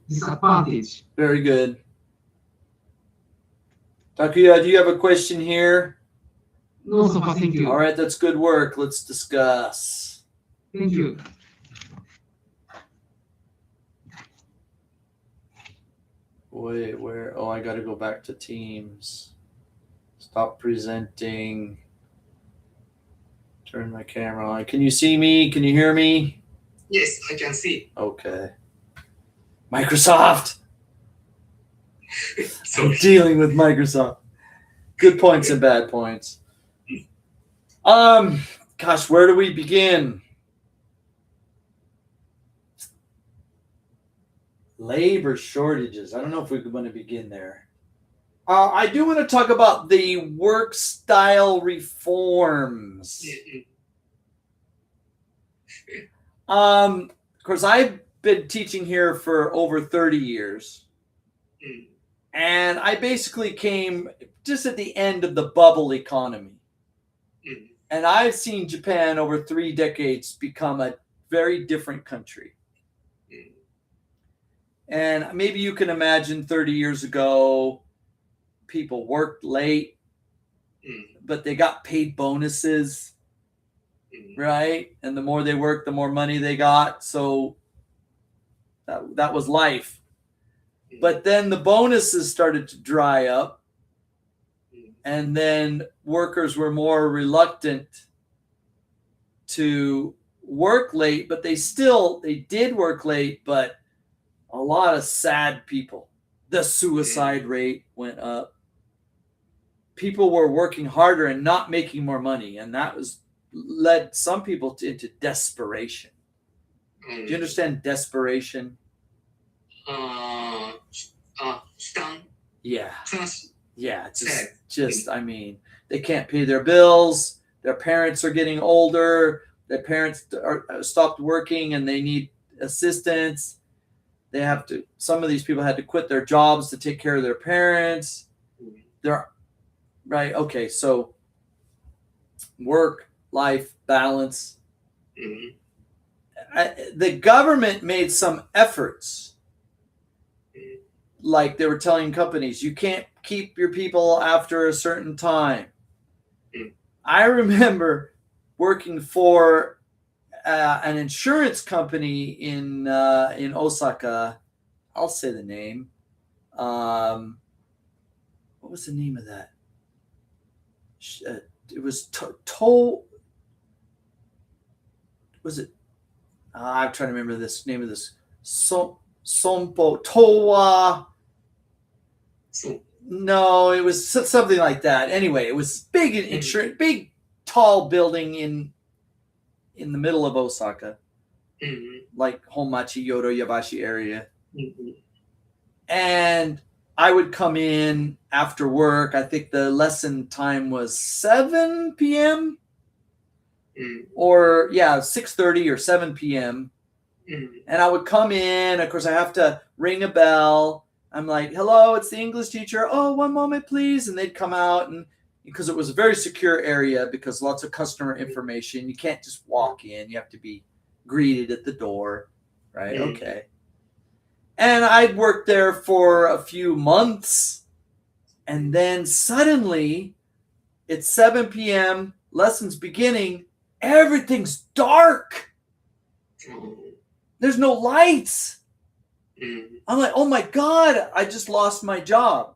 [SPEAKER 3] disadvantage.
[SPEAKER 1] Very good. Takuya, do you have a question here?
[SPEAKER 3] No, so far, thank you.
[SPEAKER 1] All right, that's good work. Let's discuss.
[SPEAKER 3] Thank you.
[SPEAKER 1] Wait, where? Oh, I got to go back to Teams. Stop presenting. Turn my camera on. Can you see me? Can you hear me?
[SPEAKER 3] Yes, I can see.
[SPEAKER 1] Okay. Microsoft. I'm dealing with Microsoft. Good points and bad points. Gosh, where do we begin? Labor shortages. I don't know if we want to begin there. I do want to talk about the work style reforms. Of course, I've been teaching here for over 30 years. And I basically came just at the end of the bubble economy. And I've seen Japan over 3 decades become a very different country. And maybe you can imagine 30 years ago, people worked late, but they got paid bonuses, right? And the more they worked, the more money they got. So that was life. But then the bonuses started to dry up. And then workers were more reluctant to work late, but they did work late, but a lot of sad people. The suicide rate went up. People were working harder and not making more money, and that led some people into desperation. Do you understand desperation? Yeah. Yeah, just I mean, they can't pay their bills. Their parents are getting older. Their parents are stopped working and they need assistance. Some of these people had to quit their jobs to take care of their parents. Right. Okay. So work-life balance. The government made some efforts. Like they were telling companies, you can't keep your people after a certain time. I remember working for an insurance company in Osaka. I'll say the name. What was the name of that? It was Was it? I'm trying to remember this name of this. Sompo Towa. No, it was something like that. Anyway, it was big insurance, big tall building in the middle of Osaka, like Honmachi, Yodo, Yabashi area. And I would come in after work. I think the lesson time was 7 p.m. Or 6:30 or 7 p.m. And I would come in. Of course, I have to ring a bell. I'm like, hello, it's the English teacher. Oh, one moment, please. And they'd come out, and because it was a very secure area, because lots of customer information, you can't just walk in. You have to be greeted at the door, right? Okay. And I'd worked there for a few months, and then suddenly it's 7 p.m., lessons beginning, everything's dark. There's no lights. I'm like, oh my God, I just lost my job.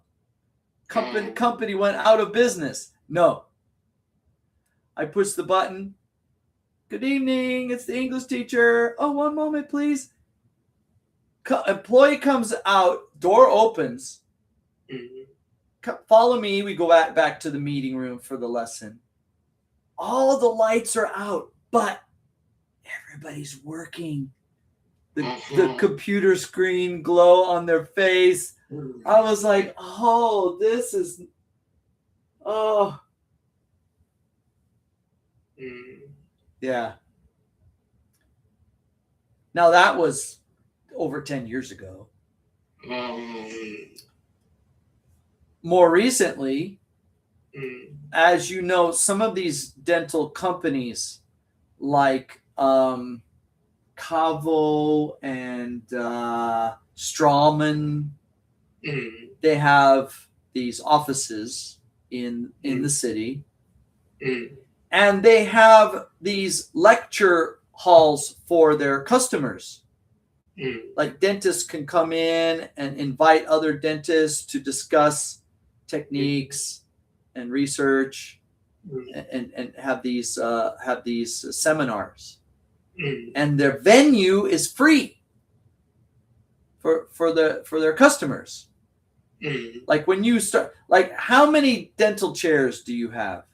[SPEAKER 1] Company went out of business. No. I push the button. Good evening, it's the English teacher. Oh, one moment, please. Employee comes out, door opens. Follow me. We go back to the meeting room for the lesson. All the lights are out, but everybody's working. The computer screen glow on their face. I was like, oh, this is, oh. Yeah. Now that was over 10 years ago. More recently, as you know, some of these dental companies like Kavo and Strawman, they have these offices in the city, and they have these lecture halls for their customers. Like dentists can come in and invite other dentists to discuss techniques and research, and have these seminars. And their venue is free for their customers. Like when you start, like how many dental chairs do you have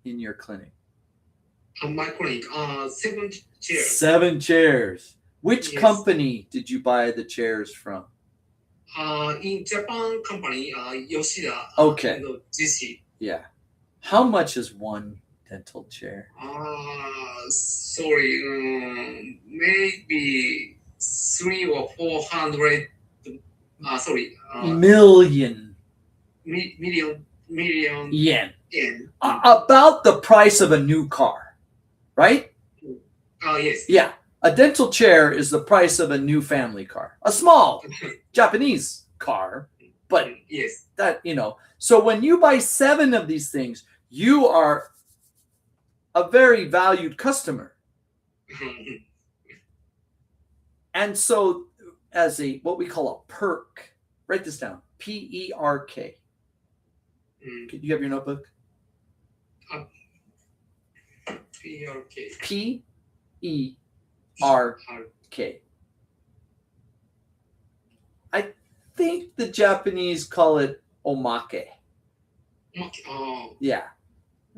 [SPEAKER 1] in your clinic?
[SPEAKER 3] My clinic, 7 chairs.
[SPEAKER 1] 7 chairs. Which company did you buy the chairs from?
[SPEAKER 3] In Japan company, Yoshida.
[SPEAKER 1] Okay.
[SPEAKER 3] GC.
[SPEAKER 1] Yeah. How much is one dental chair?
[SPEAKER 3] Sorry, maybe 300 or 400.
[SPEAKER 1] Million yen. About the price of a new car, right?
[SPEAKER 3] Yes.
[SPEAKER 1] Yeah. A dental chair is the price of a new family car, a small Japanese car, but
[SPEAKER 3] yes,
[SPEAKER 1] that, so when you buy 7 of these things, you are a very valued customer. And so as what we call a perk, write this down, PERK. Could you have your notebook?
[SPEAKER 3] PRK.
[SPEAKER 1] P-E-R-K. I think the Japanese call it omake. Yeah.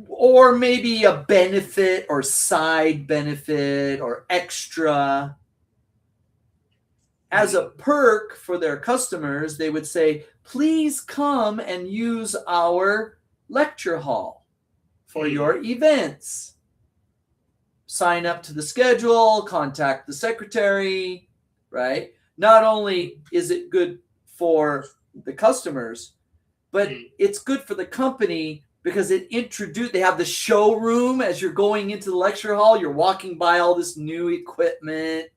[SPEAKER 1] Or maybe a benefit or side benefit or extra. As a perk for their customers, they would say, please come and use our lecture hall for your events. Sign up to the schedule, contact the secretary, right? Not only is it good for the customers, but it's good for the company because they have the showroom as you're going into the lecture hall. You're walking by all this new equipment.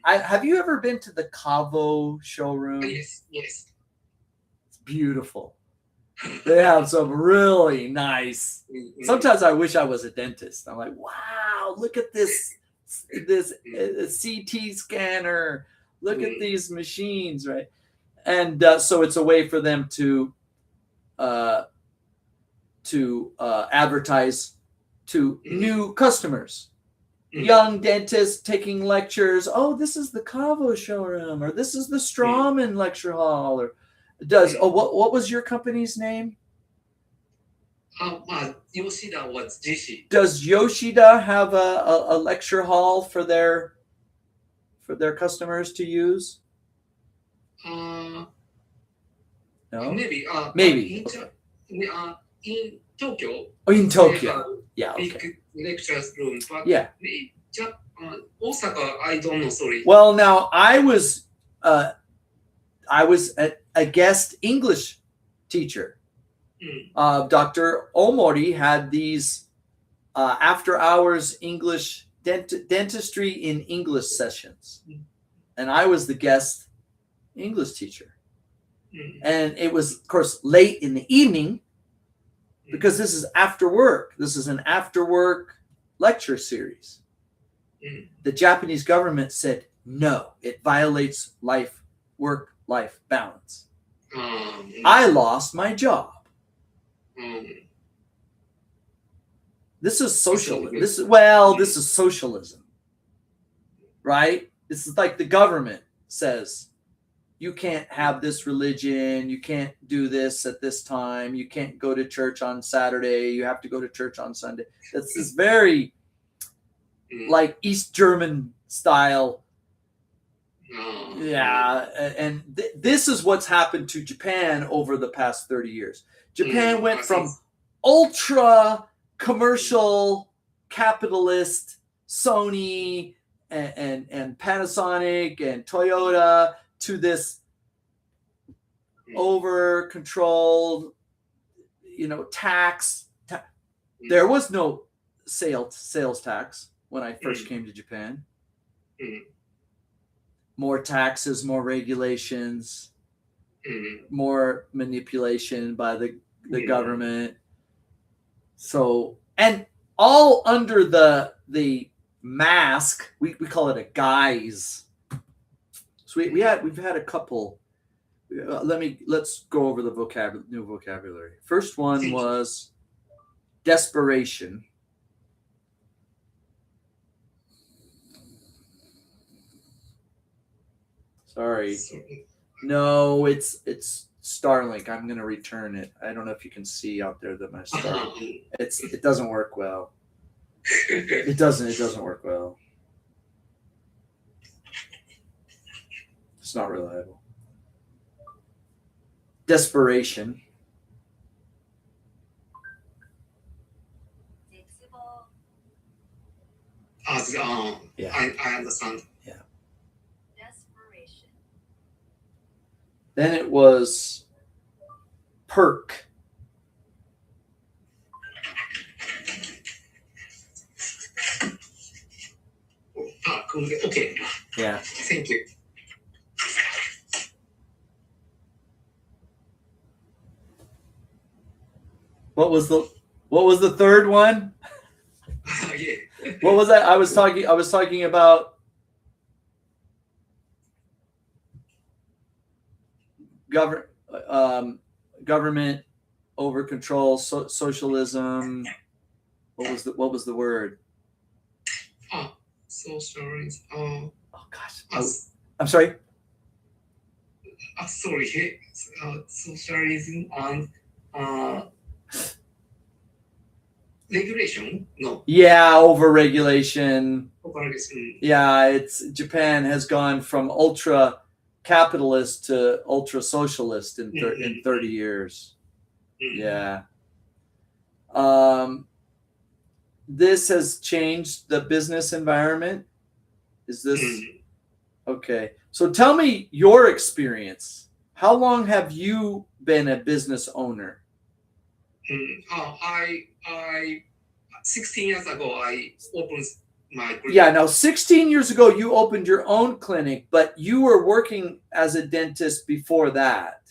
[SPEAKER 1] Have you ever been to the Kavo showroom?
[SPEAKER 3] Yes.
[SPEAKER 1] It's beautiful. They have some really nice. Sometimes I wish I was a dentist. I'm like, wow, look at this CT scanner. Look at these machines, right? And so it's a way for them to advertise to new customers. Young dentists taking lectures. Oh, this is the Kavo showroom, or this is the Strawman lecture hall, or what was your company's name?
[SPEAKER 3] Yoshida was JC.
[SPEAKER 1] Does Yoshida have a lecture hall for their customers to use?
[SPEAKER 3] No.
[SPEAKER 1] Maybe.
[SPEAKER 3] In Tokyo.
[SPEAKER 1] Oh, in Tokyo. Yeah. Okay.
[SPEAKER 3] Big lectures room, but
[SPEAKER 1] yeah.
[SPEAKER 3] Osaka, I don't know. Sorry.
[SPEAKER 1] Well, now I was a guest English teacher. Dr. Omori had these after-hours English dentistry in English sessions, and I was the guest English teacher. And it was, of course, late in the evening because this is after work. This is an after-work lecture series. The Japanese government said, no, it violates work-life balance. I lost my job. This is socialism. This is socialism, right? This is like the government says, you can't have this religion. You can't do this at this time. You can't go to church on Saturday. You have to go to church on Sunday. This is very like East German style. Yeah. And this is what's happened to Japan over the past 30 years. Japan went from ultra commercial capitalist Sony and Panasonic and Toyota to this over controlled, tax. There was no sales tax when I first came to Japan. More taxes, more regulations, more manipulation by the government. So, and all under the mask, we call it a guise. So we've had a couple. Let's go over the new vocabulary. First one was desperation. Sorry. No, it's Starlink. I'm going to return it. I don't know if you can see out there that my Starlink. It doesn't work well. It doesn't work well. It's not reliable. Desperation.
[SPEAKER 3] Yeah. I understand.
[SPEAKER 1] Yeah. Desperation. Then it was perk.
[SPEAKER 3] Okay.
[SPEAKER 1] Yeah.
[SPEAKER 3] Thank you.
[SPEAKER 1] What was the third one?
[SPEAKER 3] Yeah.
[SPEAKER 1] What was that? I was talking about government over control, socialism. What was the word?
[SPEAKER 3] Socialism.
[SPEAKER 1] Oh gosh, I'm sorry.
[SPEAKER 3] Sorry. Socialism and regulation. No.
[SPEAKER 1] Yeah, overregulation.
[SPEAKER 3] Overregulation.
[SPEAKER 1] Yeah, Japan has gone from ultra capitalist to ultra socialist in 30 years. Yeah. This has changed the business environment. Is this okay? So tell me your experience. How long have you been a business owner?
[SPEAKER 3] I 16 years ago I opened my clinic.
[SPEAKER 1] Yeah, now 16 years ago you opened your own clinic, but you were working as a dentist before that.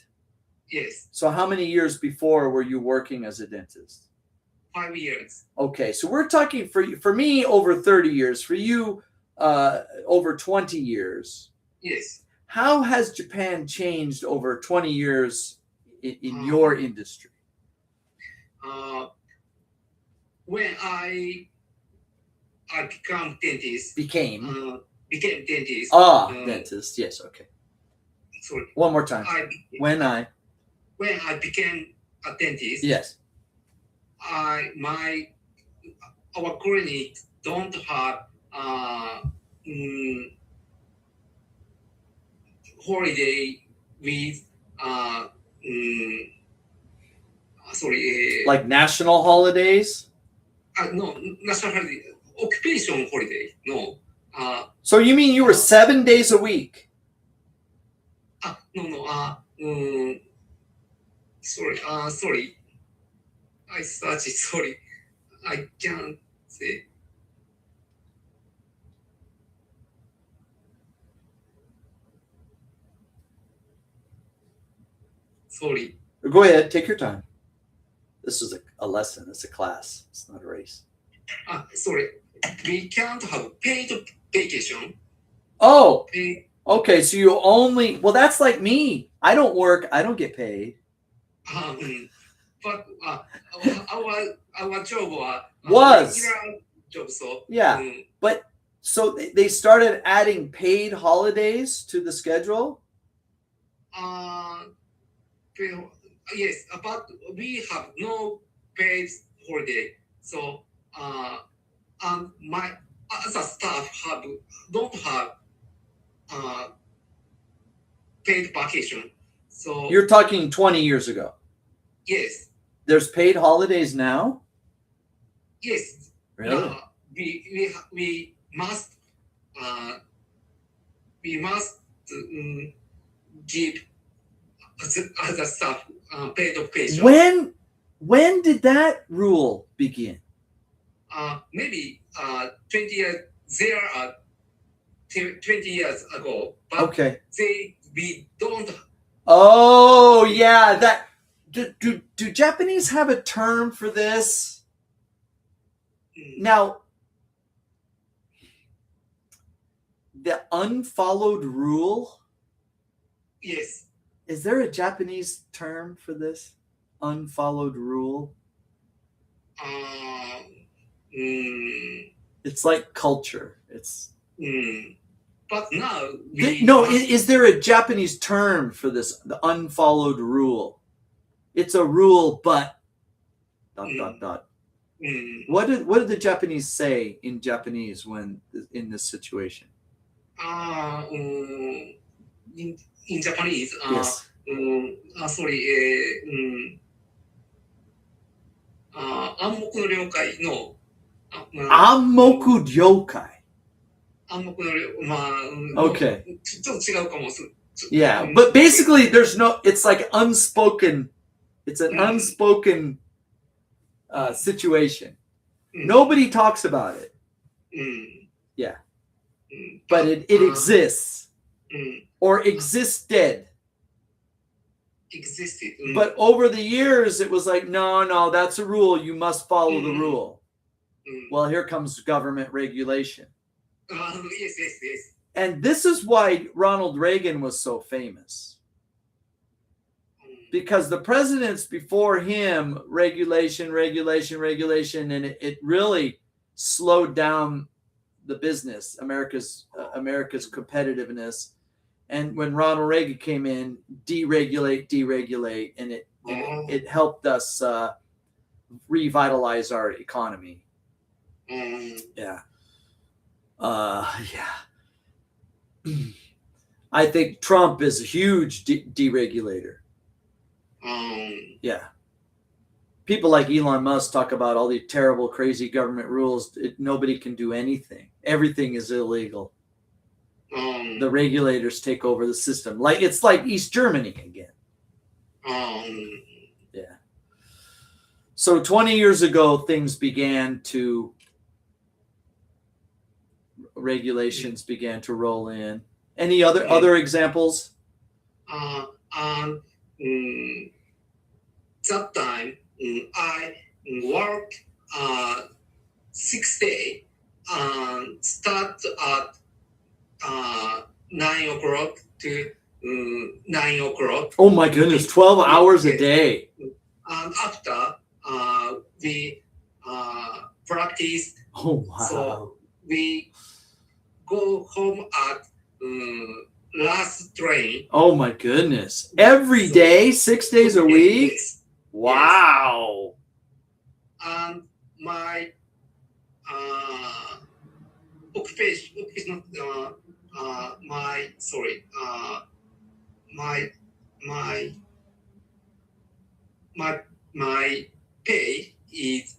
[SPEAKER 3] Yes.
[SPEAKER 1] So how many years before were you working as a dentist?
[SPEAKER 3] 5 years.
[SPEAKER 1] Okay, so we're talking for me over 30 years, for you over 20 years.
[SPEAKER 3] Yes.
[SPEAKER 1] How has Japan changed over 20 years in your industry?
[SPEAKER 3] When I became dentist.
[SPEAKER 1] Became
[SPEAKER 3] dentist.
[SPEAKER 1] Dentist. Yes. Okay.
[SPEAKER 3] Sorry.
[SPEAKER 1] One more time. When I
[SPEAKER 3] became a dentist.
[SPEAKER 1] Yes.
[SPEAKER 3] Our clinic don't have holiday with
[SPEAKER 1] like national holidays.
[SPEAKER 3] No, national holiday, occupation holiday. No.
[SPEAKER 1] So you mean you were 7 days a week?
[SPEAKER 3] No. Sorry. I searched it. Sorry, I can't say. Sorry.
[SPEAKER 1] Go ahead. Take your time. This is a lesson. It's a class. It's not a race.
[SPEAKER 3] Sorry. We can't have paid vacation.
[SPEAKER 1] Oh. Okay. So you only. Well, that's like me. I don't work. I don't get paid.
[SPEAKER 3] But our job
[SPEAKER 1] was
[SPEAKER 3] job, so
[SPEAKER 1] yeah. But so they started adding paid holidays to the schedule.
[SPEAKER 3] Yes, but we have no paid holiday. So my other staff don't have paid vacation. So
[SPEAKER 1] you're talking 20 years ago.
[SPEAKER 3] Yes.
[SPEAKER 1] There's paid holidays now?
[SPEAKER 3] Yes.
[SPEAKER 1] Really?
[SPEAKER 3] We must give other staff paid vacation.
[SPEAKER 1] When did that rule begin?
[SPEAKER 3] Maybe 20 years. There are 20 years ago. But
[SPEAKER 1] okay.
[SPEAKER 3] We don't.
[SPEAKER 1] Oh yeah, that. Do Japanese have a term for this? Now, the unfollowed rule?
[SPEAKER 3] Yes.
[SPEAKER 1] Is there a Japanese term for this? Unfollowed rule? It's like culture. It's.
[SPEAKER 3] But now.
[SPEAKER 1] Is there a Japanese term for this? The unfollowed rule? It's a rule, but ... What did the Japanese say in Japanese when in this situation?
[SPEAKER 3] In Japanese,
[SPEAKER 1] yes.
[SPEAKER 3] Sorry. 暗黙の了解の。
[SPEAKER 1] 暗黙了解。
[SPEAKER 3] 暗黙の了解。
[SPEAKER 1] Okay.
[SPEAKER 3] ちょっと違うかもしれない。
[SPEAKER 1] Yeah, but basically, it's like unspoken. It's an unspoken situation. Nobody talks about it. Yeah. But it exists. Or existed.
[SPEAKER 3] Existed.
[SPEAKER 1] But over the years, it was like, no, that's a rule. You must follow the rule. Well, here comes government regulation.
[SPEAKER 3] Yes.
[SPEAKER 1] And this is why Ronald Reagan was so famous. because the presidents before him, regulation, and it really slowed down the business, America's competitiveness. And when Ronald Reagan came in, deregulate, and it helped us revitalize our economy. Yeah. I think Trump is a huge deregulator. Yeah. People like Elon Musk talk about all these terrible, crazy government rules. Nobody can do anything. Everything is illegal. The regulators take over the system. It's like East Germany again. Yeah. So 20 years ago, regulations began to roll in. Any other examples?
[SPEAKER 3] That time I work 6 days and start at 9 o'clock to 9 o'clock.
[SPEAKER 1] Oh my goodness, 12 hours a day.
[SPEAKER 3] And after we practice.
[SPEAKER 1] Oh wow.
[SPEAKER 3] So we go home at last train.
[SPEAKER 1] Oh my goodness. Every day, 6 days a week?
[SPEAKER 3] Yes.
[SPEAKER 1] Wow.
[SPEAKER 3] And my occupation, my pay is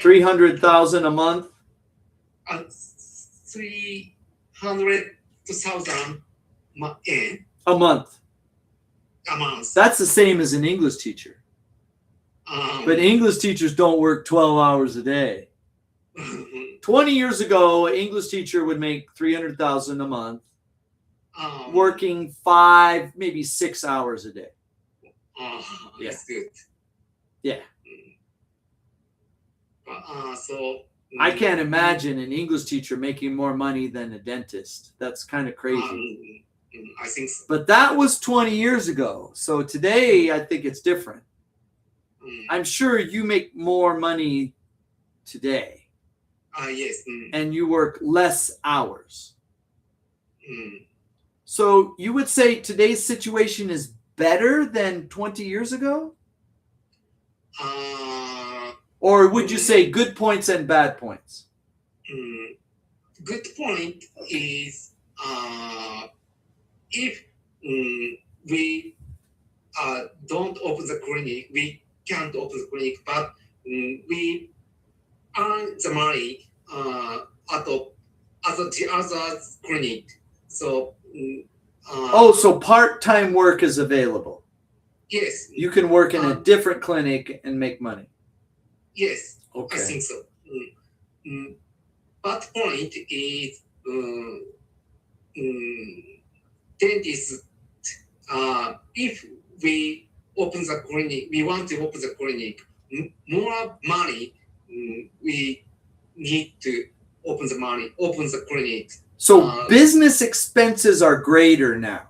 [SPEAKER 1] 300,000 a month?
[SPEAKER 3] 300,000 yen.
[SPEAKER 1] A month.
[SPEAKER 3] A month.
[SPEAKER 1] That's the same as an English teacher. But English teachers don't work 12 hours a day. 20 years ago, an English teacher would make 300,000 a month, working 5, maybe 6 hours a day.
[SPEAKER 3] That's good.
[SPEAKER 1] Yeah.
[SPEAKER 3] So
[SPEAKER 1] I can't imagine an English teacher making more money than a dentist. That's kind of crazy.
[SPEAKER 3] I think so.
[SPEAKER 1] But that was 20 years ago. So today, I think it's different. I'm sure you make more money today.
[SPEAKER 3] Yes.
[SPEAKER 1] And you work less hours. So you would say today's situation is better than 20 years ago? Or would you say good points and bad points?
[SPEAKER 3] Good point is if we don't open the clinic, we can't open the clinic, but we earn the money at the other clinic. So
[SPEAKER 1] so part-time work is available.
[SPEAKER 3] Yes.
[SPEAKER 1] You can work in a different clinic and make money.
[SPEAKER 3] Yes.
[SPEAKER 1] Okay.
[SPEAKER 3] I think so. But point is dentist. If we open the clinic, we want to open the clinic. More money. We need to open the clinic.
[SPEAKER 1] So business expenses are greater now.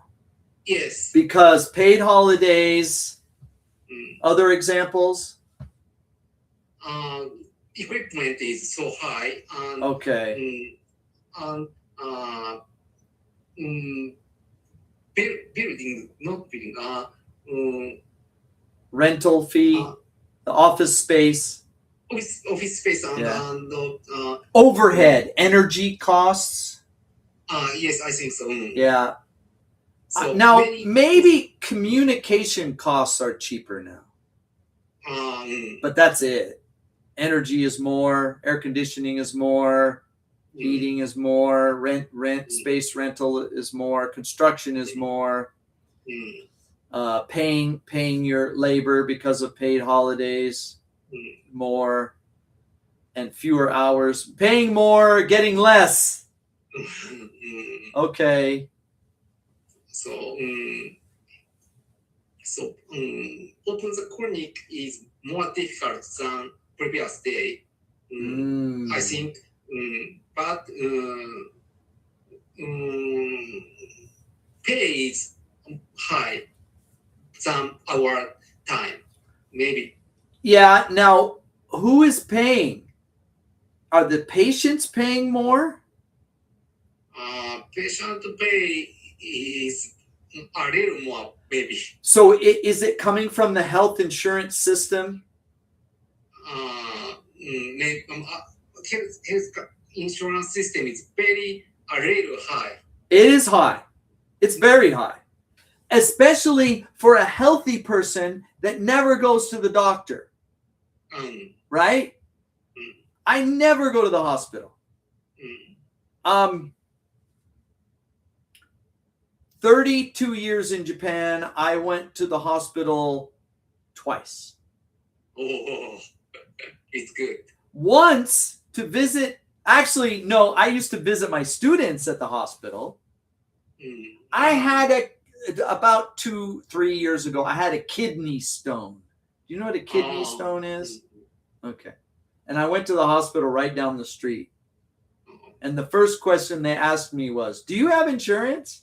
[SPEAKER 3] Yes.
[SPEAKER 1] Because paid holidays. Other examples?
[SPEAKER 3] Equipment is so high. And,
[SPEAKER 1] okay. Rental fee, the office space.
[SPEAKER 3] Office space and
[SPEAKER 1] overhead, energy costs.
[SPEAKER 3] Yes, I think so.
[SPEAKER 1] Yeah.
[SPEAKER 3] So
[SPEAKER 1] now, maybe communication costs are cheaper now. But that's it. Energy is more, air conditioning is more, heating is more, space rental is more, construction is more, paying your labor because of paid holidays more, and fewer hours, paying more, getting less. Okay.
[SPEAKER 3] So open the clinic is more difficult than previous day. I think but pay is high than our time, maybe.
[SPEAKER 1] Yeah. Now, who is paying? Are the patients paying more?
[SPEAKER 3] Patient pay is a little more, maybe.
[SPEAKER 1] So is it coming from the health insurance system?
[SPEAKER 3] Health insurance system is very a little high.
[SPEAKER 1] It is high. It's very high. Especially for a healthy person that never goes to the doctor. Right? I never go to the hospital. 32 years in Japan, I went to the hospital twice.
[SPEAKER 3] Oh, it's good.
[SPEAKER 1] Once to visit, actually, no, I used to visit my students at the hospital. I had about 2-3 years ago, I had a kidney stone. Do you know what a kidney stone is? Okay. And I went to the hospital right down the street. And the first question they asked me was, do you have insurance?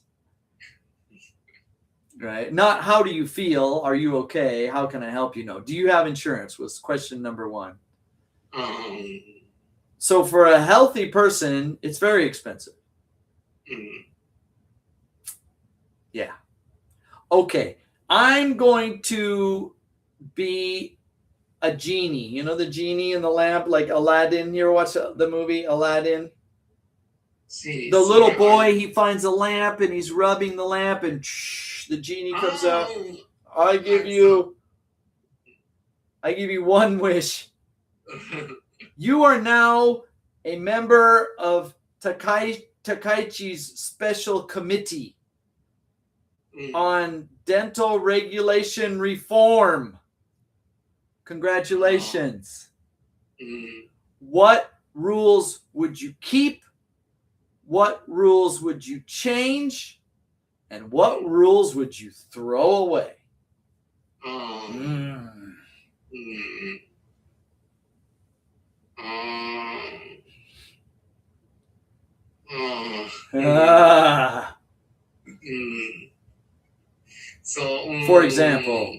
[SPEAKER 1] Right? Not how do you feel? Are you okay? How can I help you? No. Do you have insurance? Was question number one. So for a healthy person, it's very expensive. Yeah. Okay. I'm going to be a genie. You know the genie in the lamp, like Aladdin. You ever watch the movie Aladdin? The little boy, he finds a lamp and he's rubbing the lamp and the genie comes out. I give you one wish. You are now a member of Takaichi's special committee on dental regulation reform. Congratulations. What rules would you keep? What rules would you change? And what rules would you throw away?
[SPEAKER 3] So,
[SPEAKER 1] for example,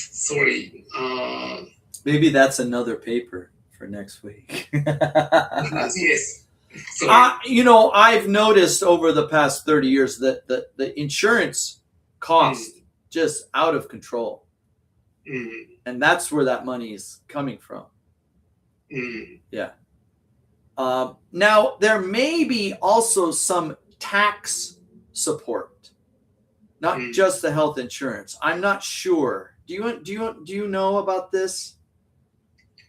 [SPEAKER 3] sorry.
[SPEAKER 1] Maybe that's another paper for next week.
[SPEAKER 3] Yes.
[SPEAKER 1] I've noticed over the past 30 years that the insurance cost just out of control. And that's where that money is coming from. Yeah. Now, there may be also some tax support, not just the health insurance. I'm not sure. Do you know about this?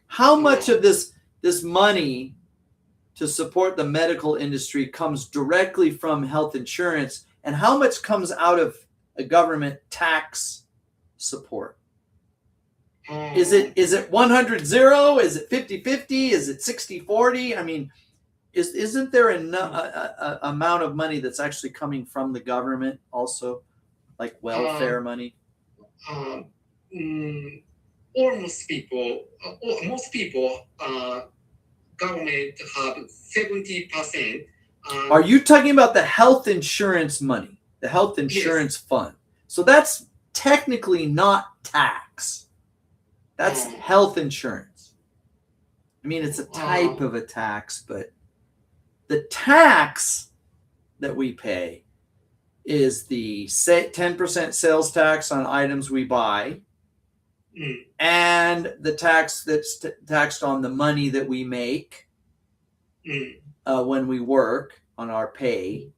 [SPEAKER 1] How much of this money to support the medical industry comes directly from health insurance, and how much comes out of a government tax support? Is it 100-0? Is it 50-50? Is it 60-40? I mean, isn't there a amount of money that's actually coming from the government also, like welfare money?
[SPEAKER 3] Most people, government have 70%.
[SPEAKER 1] Are you talking about the health insurance money, the health insurance fund? So that's technically not tax. That's health insurance. I mean, it's a type of a tax, but the tax that we pay is the 10% sales tax on items we buy, and the tax that's taxed on the money that we make when we work on our pay,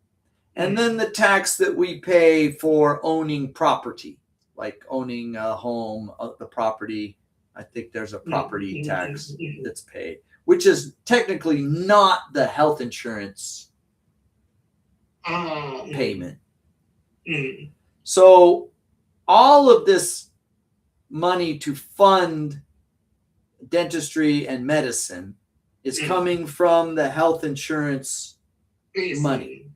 [SPEAKER 1] and then the tax that we pay for owning property, like owning a home, the property. I think there's a property tax that's paid, which is technically not the health insurance payment. So all of this money to fund dentistry and medicine is coming from the health insurance money.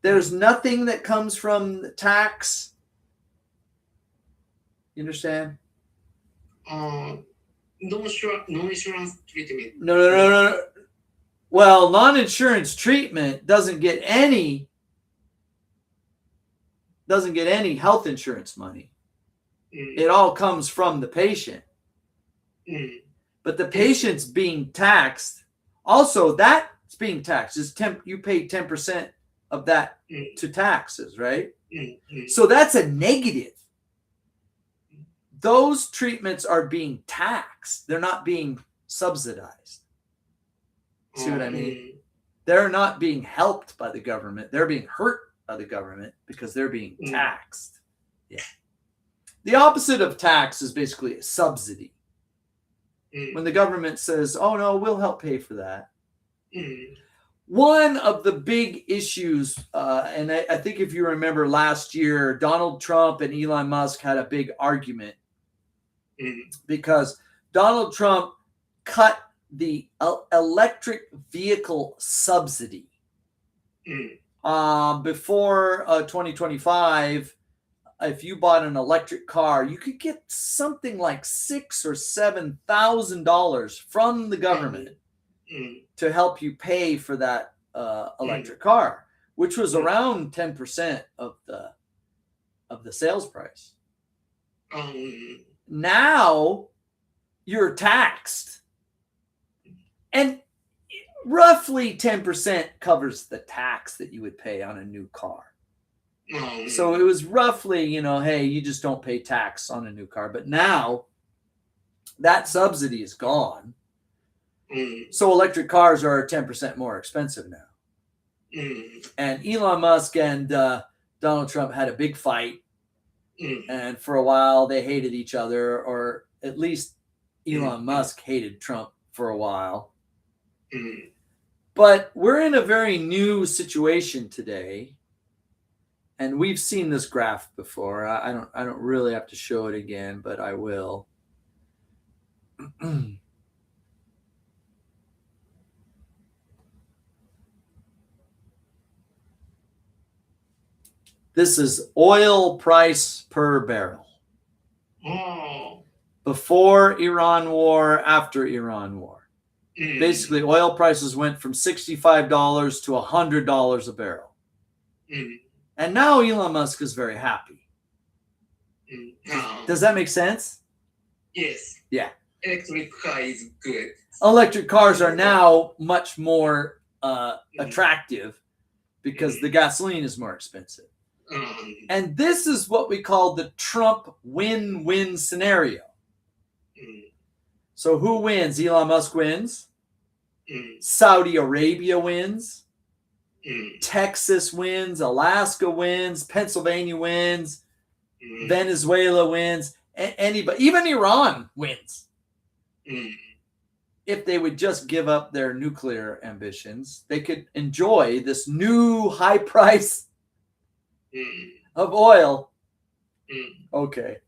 [SPEAKER 1] There's nothing that comes from the tax. You understand?
[SPEAKER 3] Non-insurance treatment.
[SPEAKER 1] No. Well, non-insurance treatment doesn't get any health insurance money. It all comes from the patient. But the patient's being taxed. Also, that's being taxed. You pay 10% of that to taxes, right? So that's a negative. Those treatments are being taxed. They're not being subsidized. See what I mean? They're not being helped by the government. They're being hurt by the government because they're being taxed. Yeah. The opposite of tax is basically a subsidy. When the government says, oh, no, we'll help pay for that. One of the big issues, and I think if you remember last year, Donald Trump and Elon Musk had a big argument because Donald Trump cut the electric vehicle subsidy. Before 2025, if you bought an electric car, you could get something like $6,000 or $7,000 from the government to help you pay for that electric car, which was around 10% of the sales price. Now you're taxed, and roughly 10% covers the tax that you would pay on a new car. So it was roughly, hey, you just don't pay tax on a new car. But now that subsidy is gone. So electric cars are 10% more expensive now. And Elon Musk and Donald Trump had a big fight. And for a while they hated each other, or at least Elon Musk hated Trump for a while. But we're in a very new situation today. And we've seen this graph before. I don't really have to show it again, but I will. This is oil price per barrel. Before Iran war, after Iran war. Basically, oil prices went from $65 to $100 a barrel. And now Elon Musk is very happy. Does that make sense?
[SPEAKER 3] Yes.
[SPEAKER 1] Yeah.
[SPEAKER 3] Electric car is good.
[SPEAKER 1] Electric cars are now much more attractive because the gasoline is more expensive. And this is what we call the Trump win-win scenario. So who wins? Elon Musk wins. Saudi Arabia wins. Texas wins. Alaska wins. Pennsylvania wins. Venezuela wins. Anybody, even Iran wins. If they would just give up their nuclear ambitions, they could enjoy this new high price of oil. Okay.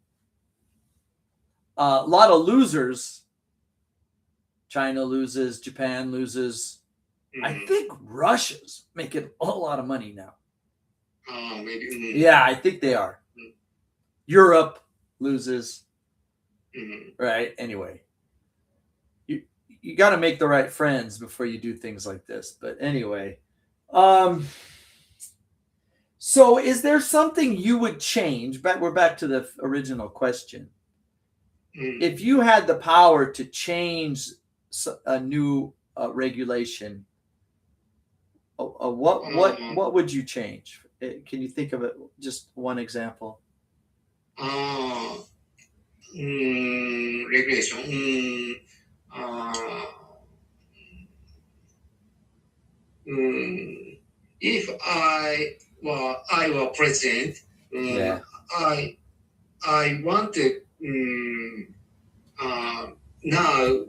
[SPEAKER 1] A lot of losers. China loses. Japan loses. I think Russia's making a lot of money now.
[SPEAKER 3] Maybe.
[SPEAKER 1] Yeah, I think they are. Europe loses. Right? Anyway. You got to make the right friends before you do things like this. But anyway. So is there something you would change? We're back to the original question. If you had the power to change a new regulation, what would you change? Can you think of it? Just one example.
[SPEAKER 3] Regulation. If I were president, I wanted now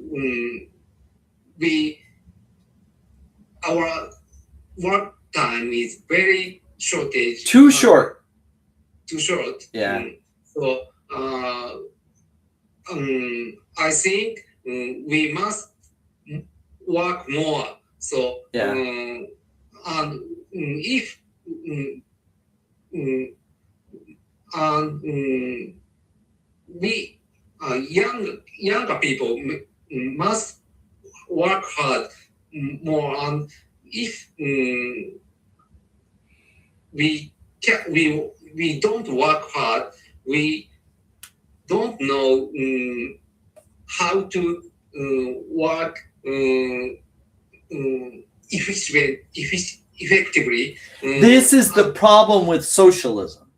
[SPEAKER 3] our work time is very shortage.
[SPEAKER 1] Too short.
[SPEAKER 3] Yeah. So I think we must work more. So and if we younger people must work hard more, and if we don't work hard, we don't know how to work effectively.
[SPEAKER 1] This is the problem with socialism.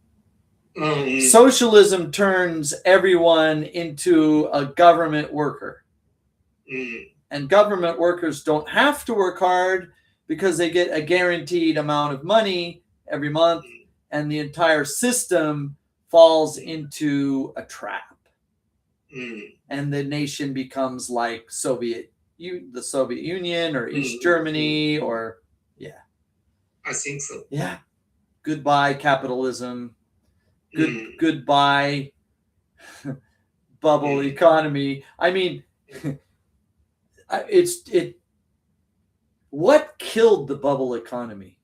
[SPEAKER 1] Socialism turns everyone into a government worker. And government workers don't have to work hard because they get a guaranteed amount of money every month, and the entire system falls into a trap. And the nation becomes like the Soviet Union or East Germany, or
[SPEAKER 3] I think so.
[SPEAKER 1] Yeah. Goodbye capitalism. Goodbye bubble economy. I mean, what killed the bubble economy?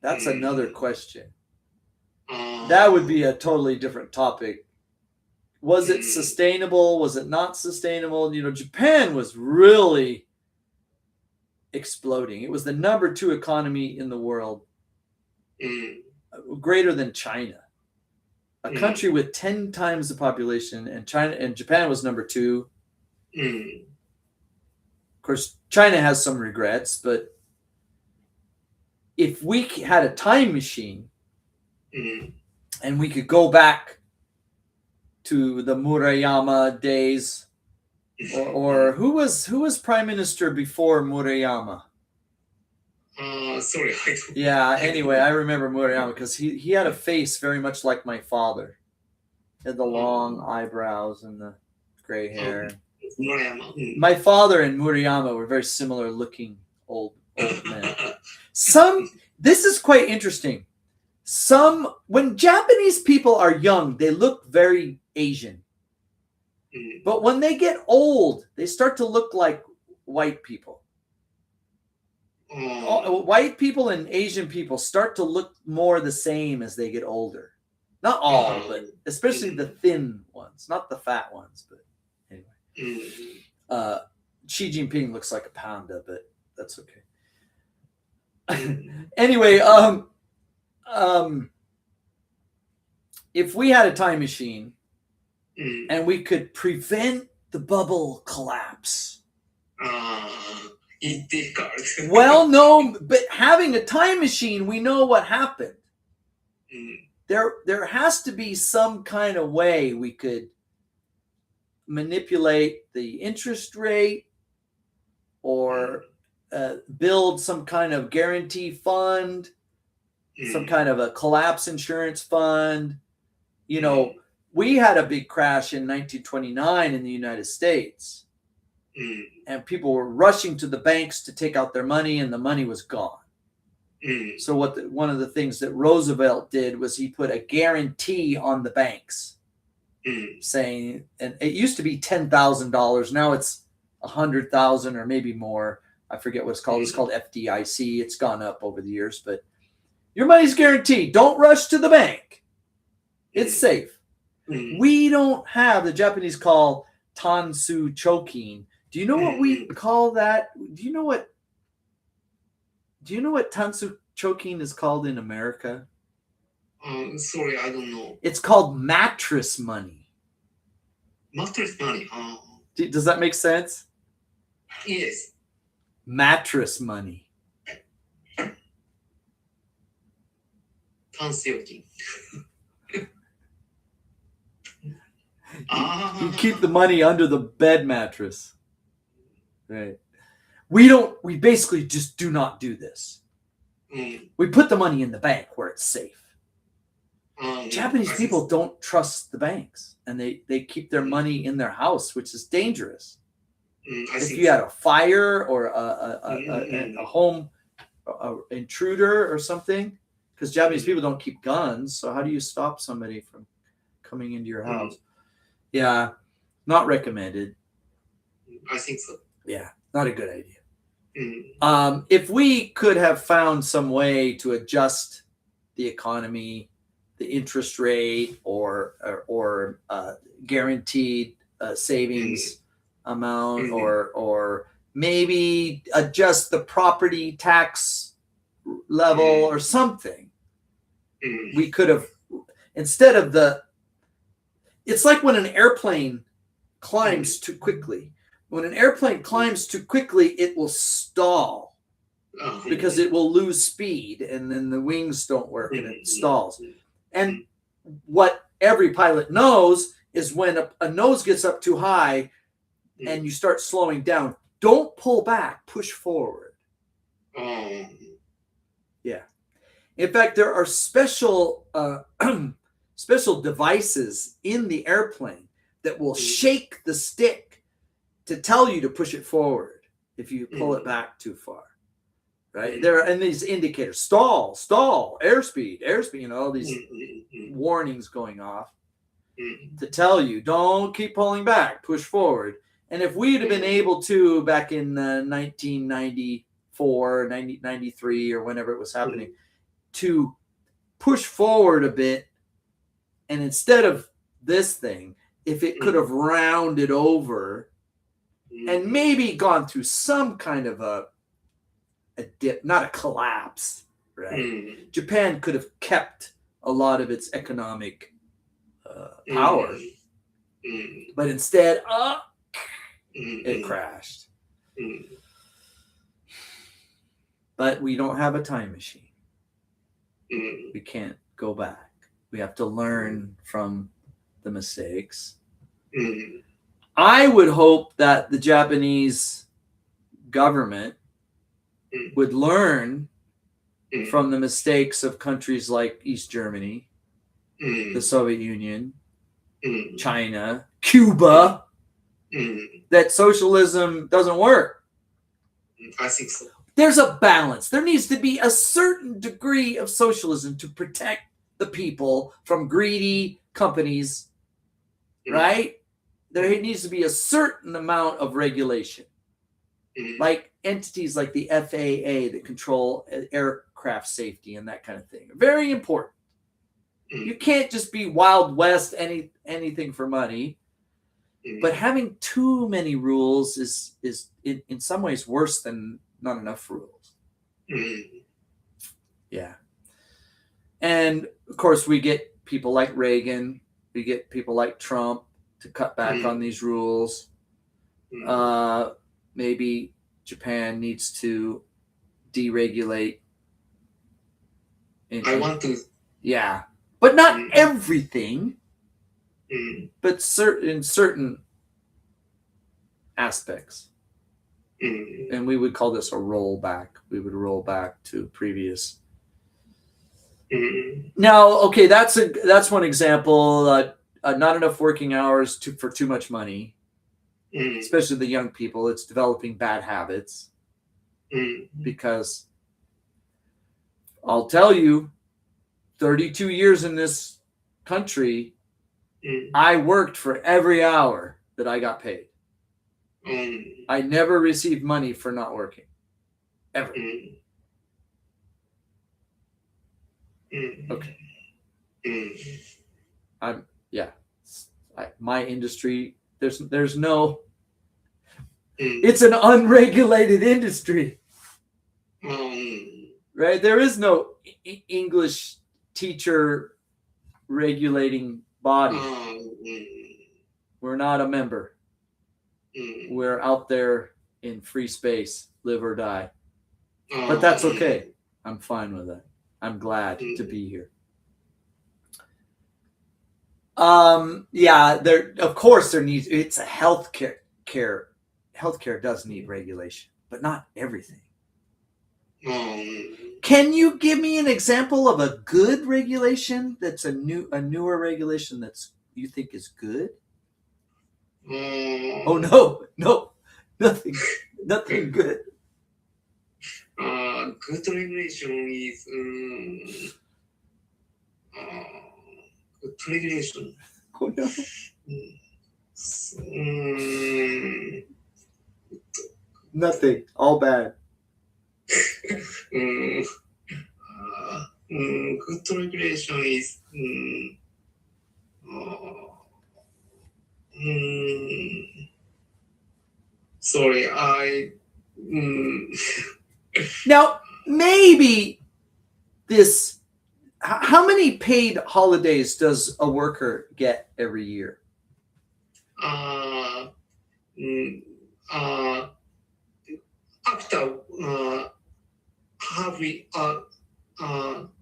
[SPEAKER 1] That's another question. That would be a totally different topic. Was it sustainable? Was it not sustainable? Japan was really exploding. It was the number 2 economy in the world, greater than China. A country with 10 times the population, and Japan was number 2. Of course, China has some regrets, but if we had a time machine and we could go back to the Murayama days, or who was prime minister before Murayama?
[SPEAKER 3] Sorry.
[SPEAKER 1] Yeah, anyway, I remember Murayama because he had a face very much like my father. He had the long eyebrows and the gray hair. My father and Murayama were very similar looking old men. This is quite interesting. When Japanese people are young, they look very Asian. But when they get old, they start to look like white people. White people and Asian people start to look more the same as they get older. Not all, but especially the thin ones, not the fat ones. But anyway, Xi Jinping looks like a panda, but that's okay. Anyway, if we had a time machine and we could prevent the bubble collapse.
[SPEAKER 3] It's difficult.
[SPEAKER 1] Well, no, but having a time machine, we know what happened. There has to be some kind of way we could manipulate the interest rate, or build some kind of guarantee fund, some kind of a collapse insurance fund. We had a big crash in 1929 in the United States. And people were rushing to the banks to take out their money, and the money was gone. So one of the things that Roosevelt did was he put a guarantee on the banks, saying, and it used to be $10,000. Now it's $100,000 or maybe more. I forget what it's called. It's called FDIC. It's gone up over the years, but your money's guaranteed. Don't rush to the bank. It's safe. We don't have, the Japanese call tansu choking. Do you know what we call that? Do you know what tansu choking is called in America?
[SPEAKER 3] Sorry, I don't know.
[SPEAKER 1] It's called mattress money.
[SPEAKER 3] Mattress money.
[SPEAKER 1] Does that make sense?
[SPEAKER 3] Yes.
[SPEAKER 1] Mattress money.
[SPEAKER 3] Tansu.
[SPEAKER 1] You keep the money under the bed mattress. Right. We basically just do not do this. We put the money in the bank where it's safe. Japanese people don't trust the banks, and they keep their money in their house, which is dangerous. If you had a fire or a home intruder or something, because Japanese people don't keep guns, so how do you stop somebody from coming into your house? Yeah, not recommended.
[SPEAKER 3] I think so.
[SPEAKER 1] Yeah, not a good idea. If we could have found some way to adjust the economy, the interest rate, or guaranteed savings amount, or maybe adjust the property tax level or something, we could have, instead of it's like when an airplane climbs too quickly. When an airplane climbs too quickly, it will stall because it will lose speed, and then the wings don't work and it stalls. And what every pilot knows is when a nose gets up too high and you start slowing down, don't pull back, push forward. Yeah. In fact, there are special devices in the airplane that will shake the stick to tell you to push it forward if you pull it back too far. Right? There are, and these indicators, stall, airspeed, all these warnings going off to tell you, don't keep pulling back, push forward. And if we'd have been able to, back in 1994, 1993, or whenever it was happening, to push forward a bit, and instead of this thing, if it could have rounded over and maybe gone through some kind of a dip, not a collapse, right? Japan could have kept a lot of its economic power, but instead, it crashed. But we don't have a time machine. We can't go back. We have to learn from the mistakes. I would hope that the Japanese government would learn from the mistakes of countries like East Germany, the Soviet Union, China, Cuba, that socialism doesn't work.
[SPEAKER 4] I think so.
[SPEAKER 1] There's a balance. There needs to be a certain degree of socialism to protect the people from greedy companies, right? There needs to be a certain amount of regulation, like entities like the FAA that control aircraft safety and that kind of thing. Very important. You can't just be Wild West, anything for money. But having too many rules is in some ways worse than not enough rules. Yeah. And of course, we get people like Reagan, we get people like Trump to cut back on these rules. Maybe Japan needs to deregulate.
[SPEAKER 4] I want to.
[SPEAKER 1] Yeah. But not everything. But certain aspects. And we would call this a rollback. We would roll back to previous. Now, okay, that's one example. Not enough working hours for too much money, especially the young people. It's developing bad habits. Because I'll tell you, 32 years in this country, I worked for every hour that I got paid. I never received money for not working. Ever. Okay. My industry, there's no, it's an unregulated industry. Right? There is no English teacher regulating body. We're not a member. We're out there in free space, live or die. But that's okay. I'm fine with that. I'm glad to be here. Of course there needs, it's a healthcare does need regulation, but not everything. Can you give me an example of a good regulation that's a newer regulation that's you think is good? Oh no, nothing good.
[SPEAKER 4] Good regulation is good regulation.
[SPEAKER 1] Oh no. Nothing. All bad.
[SPEAKER 4] Good regulation is sorry,
[SPEAKER 1] Now, maybe this, how many paid holidays does a worker get every year?
[SPEAKER 4] After having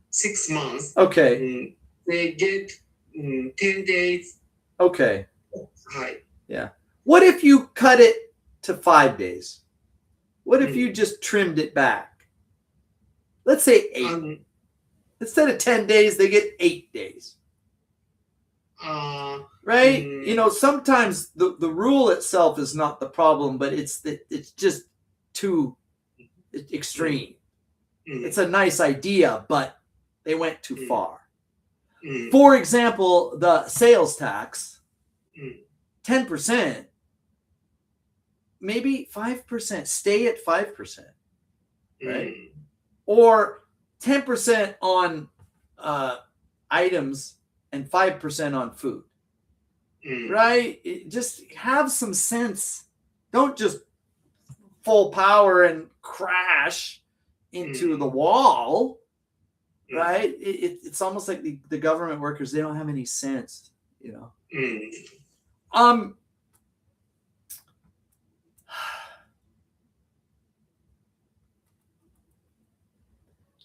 [SPEAKER 4] 6 months,
[SPEAKER 1] Okay.
[SPEAKER 4] They get 10 days.
[SPEAKER 1] Okay.
[SPEAKER 4] Hi.
[SPEAKER 1] Yeah. What if you cut it to 5 days? What if you just trimmed it back? Let's say 8. Instead of 10 days, they get 8 days. Right? You know, sometimes the rule itself is not the problem, but it's just too extreme. It's a nice idea, but they went too far. For example, the sales tax, 10%, maybe 5%, stay at 5%, right? Or 10% on items and 5% on food, right? Just have some sense. Don't just full power and crash into the wall. Right? It's almost like the government workers, they don't have any sense, you know.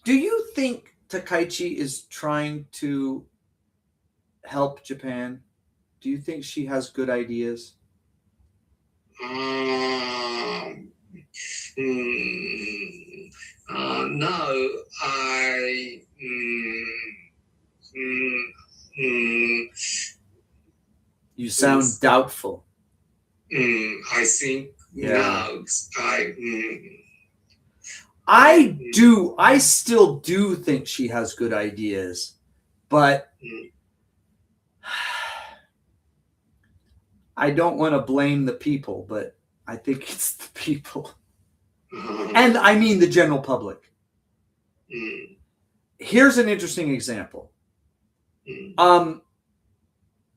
[SPEAKER 1] Do you think Takaichi is trying to help Japan? Do you think she has good ideas?
[SPEAKER 4] Now I
[SPEAKER 1] You sound doubtful.
[SPEAKER 4] I think now
[SPEAKER 1] I still do think she has good ideas, but I don't want to blame the people, but I think it's the people. And I mean the general public. Here's an interesting example.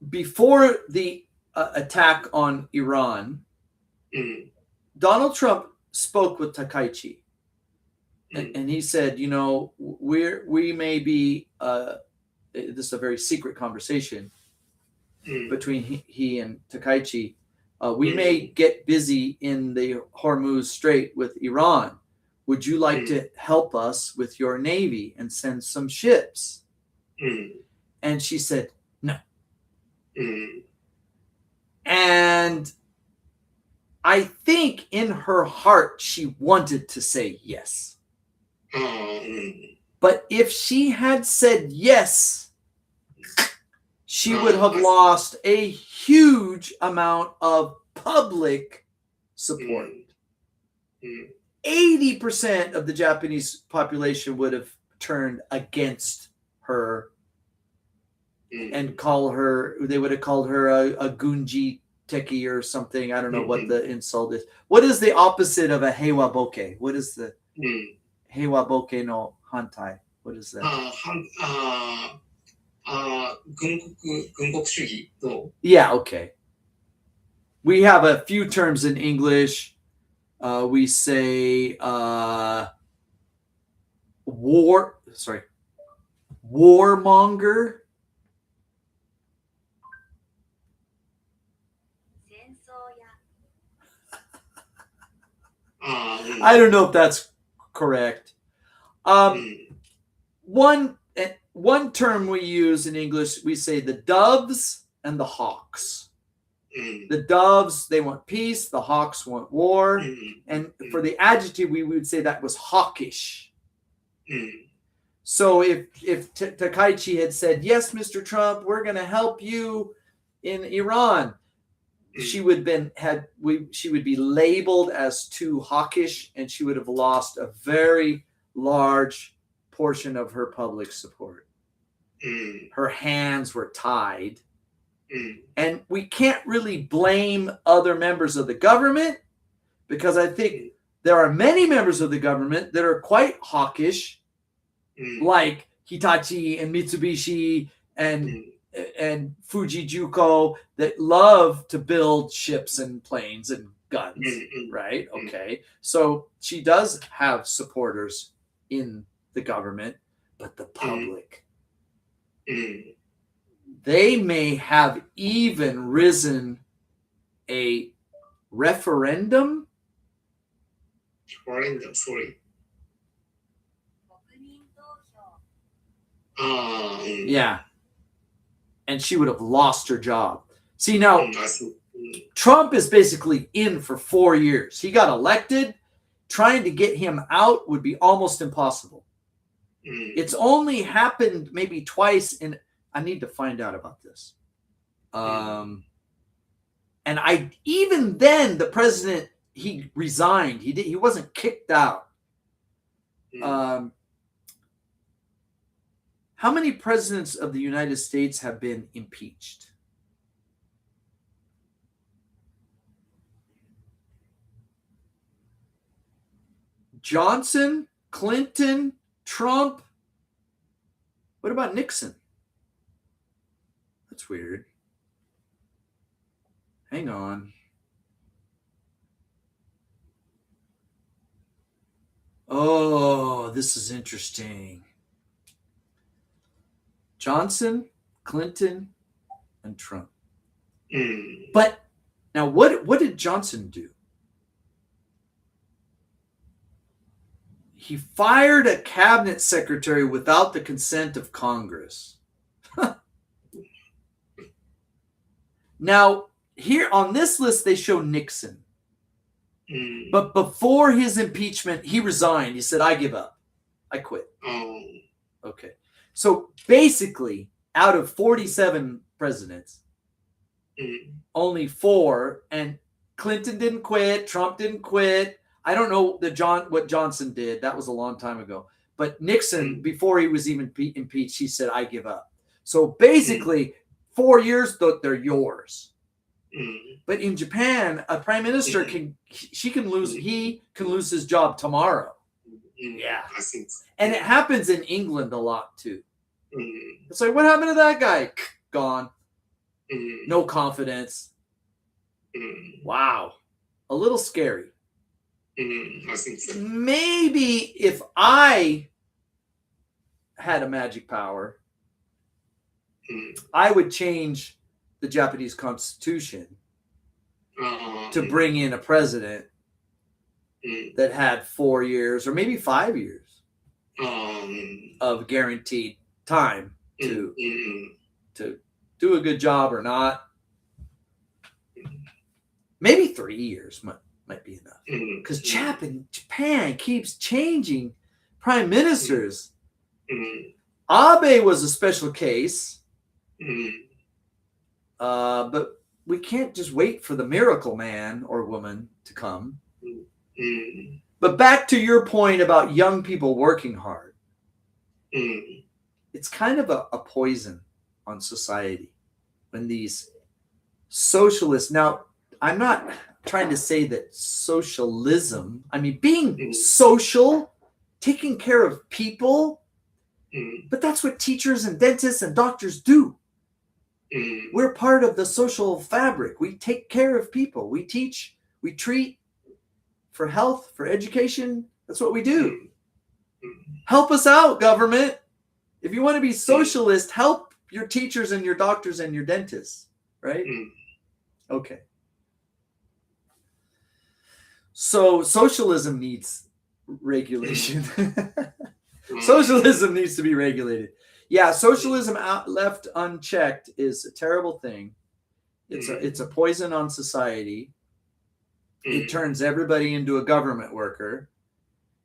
[SPEAKER 1] Before the attack on Iran, Donald Trump spoke with Takaichi. And he said, you know, we may be, this is a very secret conversation between he and Takaichi. We may get busy in the Hormuz Strait with Iran. Would you like to help us with your navy and send some ships? And she said, no. And I think in her heart, she wanted to say yes. But if she had said yes, she would have lost a huge amount of public support. 80% of the Japanese population would have turned against her and they would have called her a gunji teki or something. I don't know what the insult is. What is the opposite of a heiwa boke? What is the heiwa boke no hantai? What is that? Yeah, okay. We have a few terms in English. We say warmonger. I don't know if that's correct. One term we use in English, we say the doves and the hawks. The doves, they want peace. The hawks want war. And for the adjective, we would say that was hawkish. So if Takaichi had said, yes, Mr. Trump, we're going to help you in Iran, she would be labeled as too hawkish, and she would have lost a very large portion of her public support. Her hands were tied. And we can't really blame other members of the government, because I think there are many members of the government that are quite hawkish, like Hitachi and Mitsubishi and Fujijuko, that love to build ships and planes and guns, right? Okay. So she does have supporters in the government, but the public, they may have even risen a referendum.
[SPEAKER 4] Sorry.
[SPEAKER 1] Yeah. And she would have lost her job. See, now, Trump is basically in for 4 years. He got elected. Trying to get him out would be almost impossible. It's only happened maybe twice, and I need to find out about this. And even then, the president, he resigned. He wasn't kicked out. How many presidents of the United States have been impeached? Johnson, Clinton, Trump. What about Nixon? That's weird. Hang on. Oh, this is interesting. Johnson, Clinton, and Trump. But now what did Johnson do? He fired a cabinet secretary without the consent of Congress. Now, here on this list, they show Nixon. But before his impeachment, he resigned. He said, I give up. I quit. Okay. So basically, out of 47 presidents, only 4, and Clinton didn't quit, Trump didn't quit. I don't know what Johnson did. That was a long time ago. But Nixon, before he was even impeached, he said, I give up. So basically, 4 years, they're yours. But in Japan, a prime minister he can lose his job tomorrow. Yeah. And it happens in England a lot too. It's like, what happened to that guy? Gone. No confidence. Wow. A little scary.
[SPEAKER 4] I think so.
[SPEAKER 1] Maybe if I had a magic power, I would change the Japanese constitution to bring in a president that had 4 years or maybe 5 years of guaranteed time to do a good job or not. Maybe 3 years might be enough, because Japan keeps changing prime ministers. Abe was a special case, but we can't just wait for the miracle man or woman to come. But back to your point about young people working hard, it's kind of a poison on society when these socialists. Now, I'm not trying to say that socialism, I mean, being social, taking care of people, but that's what teachers and dentists and doctors do. We're part of the social fabric. We take care of people. We teach, we treat for health, for education. That's what we do. Help us out, government. If you want to be socialist, help your teachers and your doctors and your dentists, right? Okay. So socialism needs regulation. Socialism needs to be regulated. Yeah, socialism left unchecked is a terrible thing. It's a poison on society. It turns everybody into a government worker.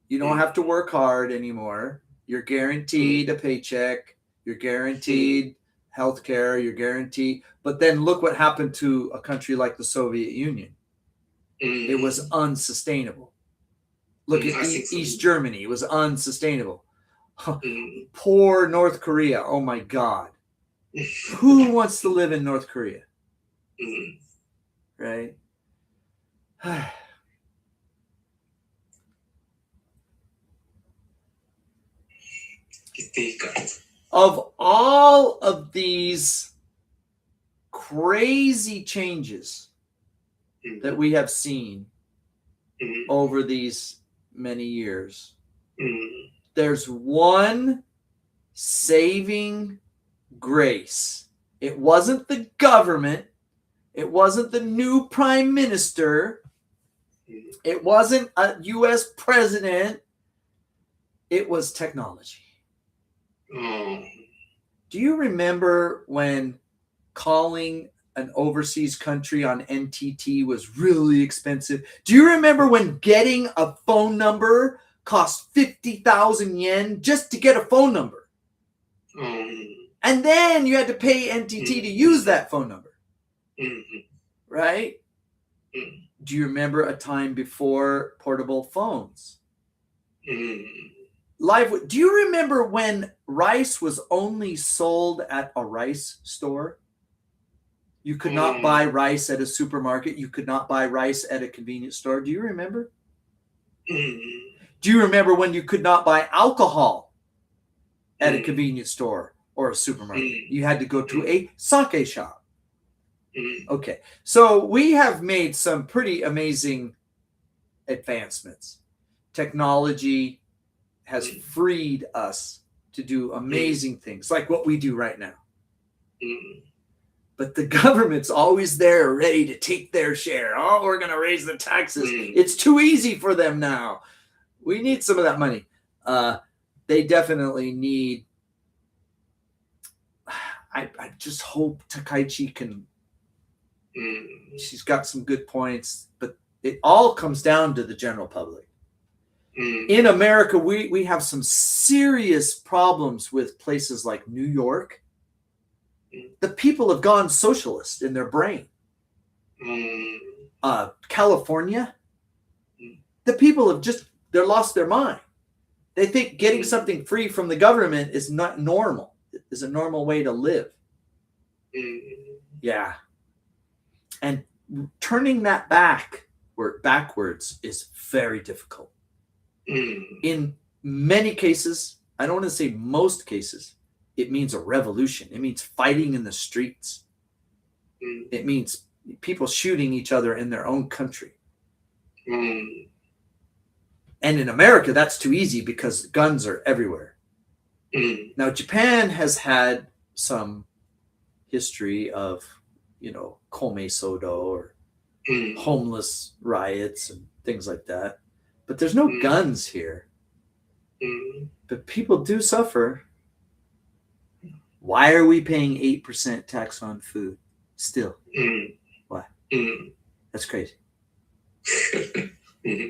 [SPEAKER 1] You don't have to work hard anymore. You're guaranteed a paycheck. You're guaranteed health care. You're guaranteed. But then look what happened to a country like the Soviet Union. It was unsustainable. Look at East Germany. It was unsustainable. Poor North Korea. Oh my God. Who wants to live in North Korea? Right?
[SPEAKER 4] difficult.
[SPEAKER 1] Of all of these crazy changes that we have seen over these many years, there's one saving grace. It wasn't the government. It wasn't the new prime minister. It wasn't a U.S. president. It was technology. Do you remember when calling an overseas country on NTT was really expensive? Do you remember when getting a phone number cost 50,000 yen just to get a phone number? And then you had to pay NTT to use that phone number. Right? Do you remember a time before portable phones? Do you remember when rice was only sold at a rice store? You could not buy rice at a supermarket. You could not buy rice at a convenience store. Do you remember? Do you remember when you could not buy alcohol at a convenience store or a supermarket? You had to go to a sake shop. Okay, so we have made some pretty amazing advancements. Technology has freed us to do amazing things like what we do right now. But the government's always there ready to take their share. Oh, we're going to raise the taxes. It's too easy for them now. We need some of that money. They definitely need. I just hope Takaichi can. She's got some good points, but it all comes down to the general public. In America, we have some serious problems with places like New York. The people have gone socialist in their brain. California, the people have they're lost their mind. They think getting something free from the government is not normal, is a normal way to live. Yeah. And turning that backwards is very difficult. In many cases, I don't want to say most cases, it means a revolution. It means fighting in the streets. It means people shooting each other in their own country. And in America, that's too easy because guns are everywhere. Now, Japan has had some history of, Kome Sodo or homeless riots and things like that. But there's no guns here. But people do suffer. Why are we paying 8% tax on food still? Why? That's crazy.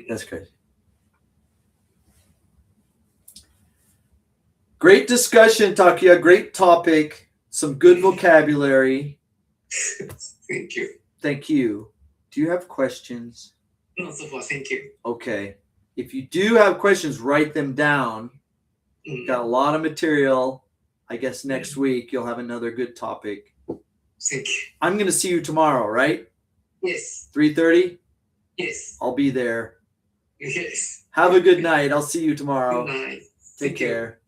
[SPEAKER 1] That's crazy. Great discussion, Takuya. Great topic. Some good vocabulary.
[SPEAKER 4] Thank you.
[SPEAKER 1] Thank you. Do you have questions?
[SPEAKER 4] No, so far, thank you.
[SPEAKER 1] Okay. If you do have questions, write them down. Got a lot of material. I guess next week you'll have another good topic.
[SPEAKER 4] Thank you.
[SPEAKER 1] I'm going to see you tomorrow, right?
[SPEAKER 4] Yes.
[SPEAKER 1] 3:30?
[SPEAKER 4] Yes.
[SPEAKER 1] I'll be there.
[SPEAKER 4] Yes.
[SPEAKER 1] Have a good night. I'll see you tomorrow.
[SPEAKER 4] Good night.
[SPEAKER 1] Take care.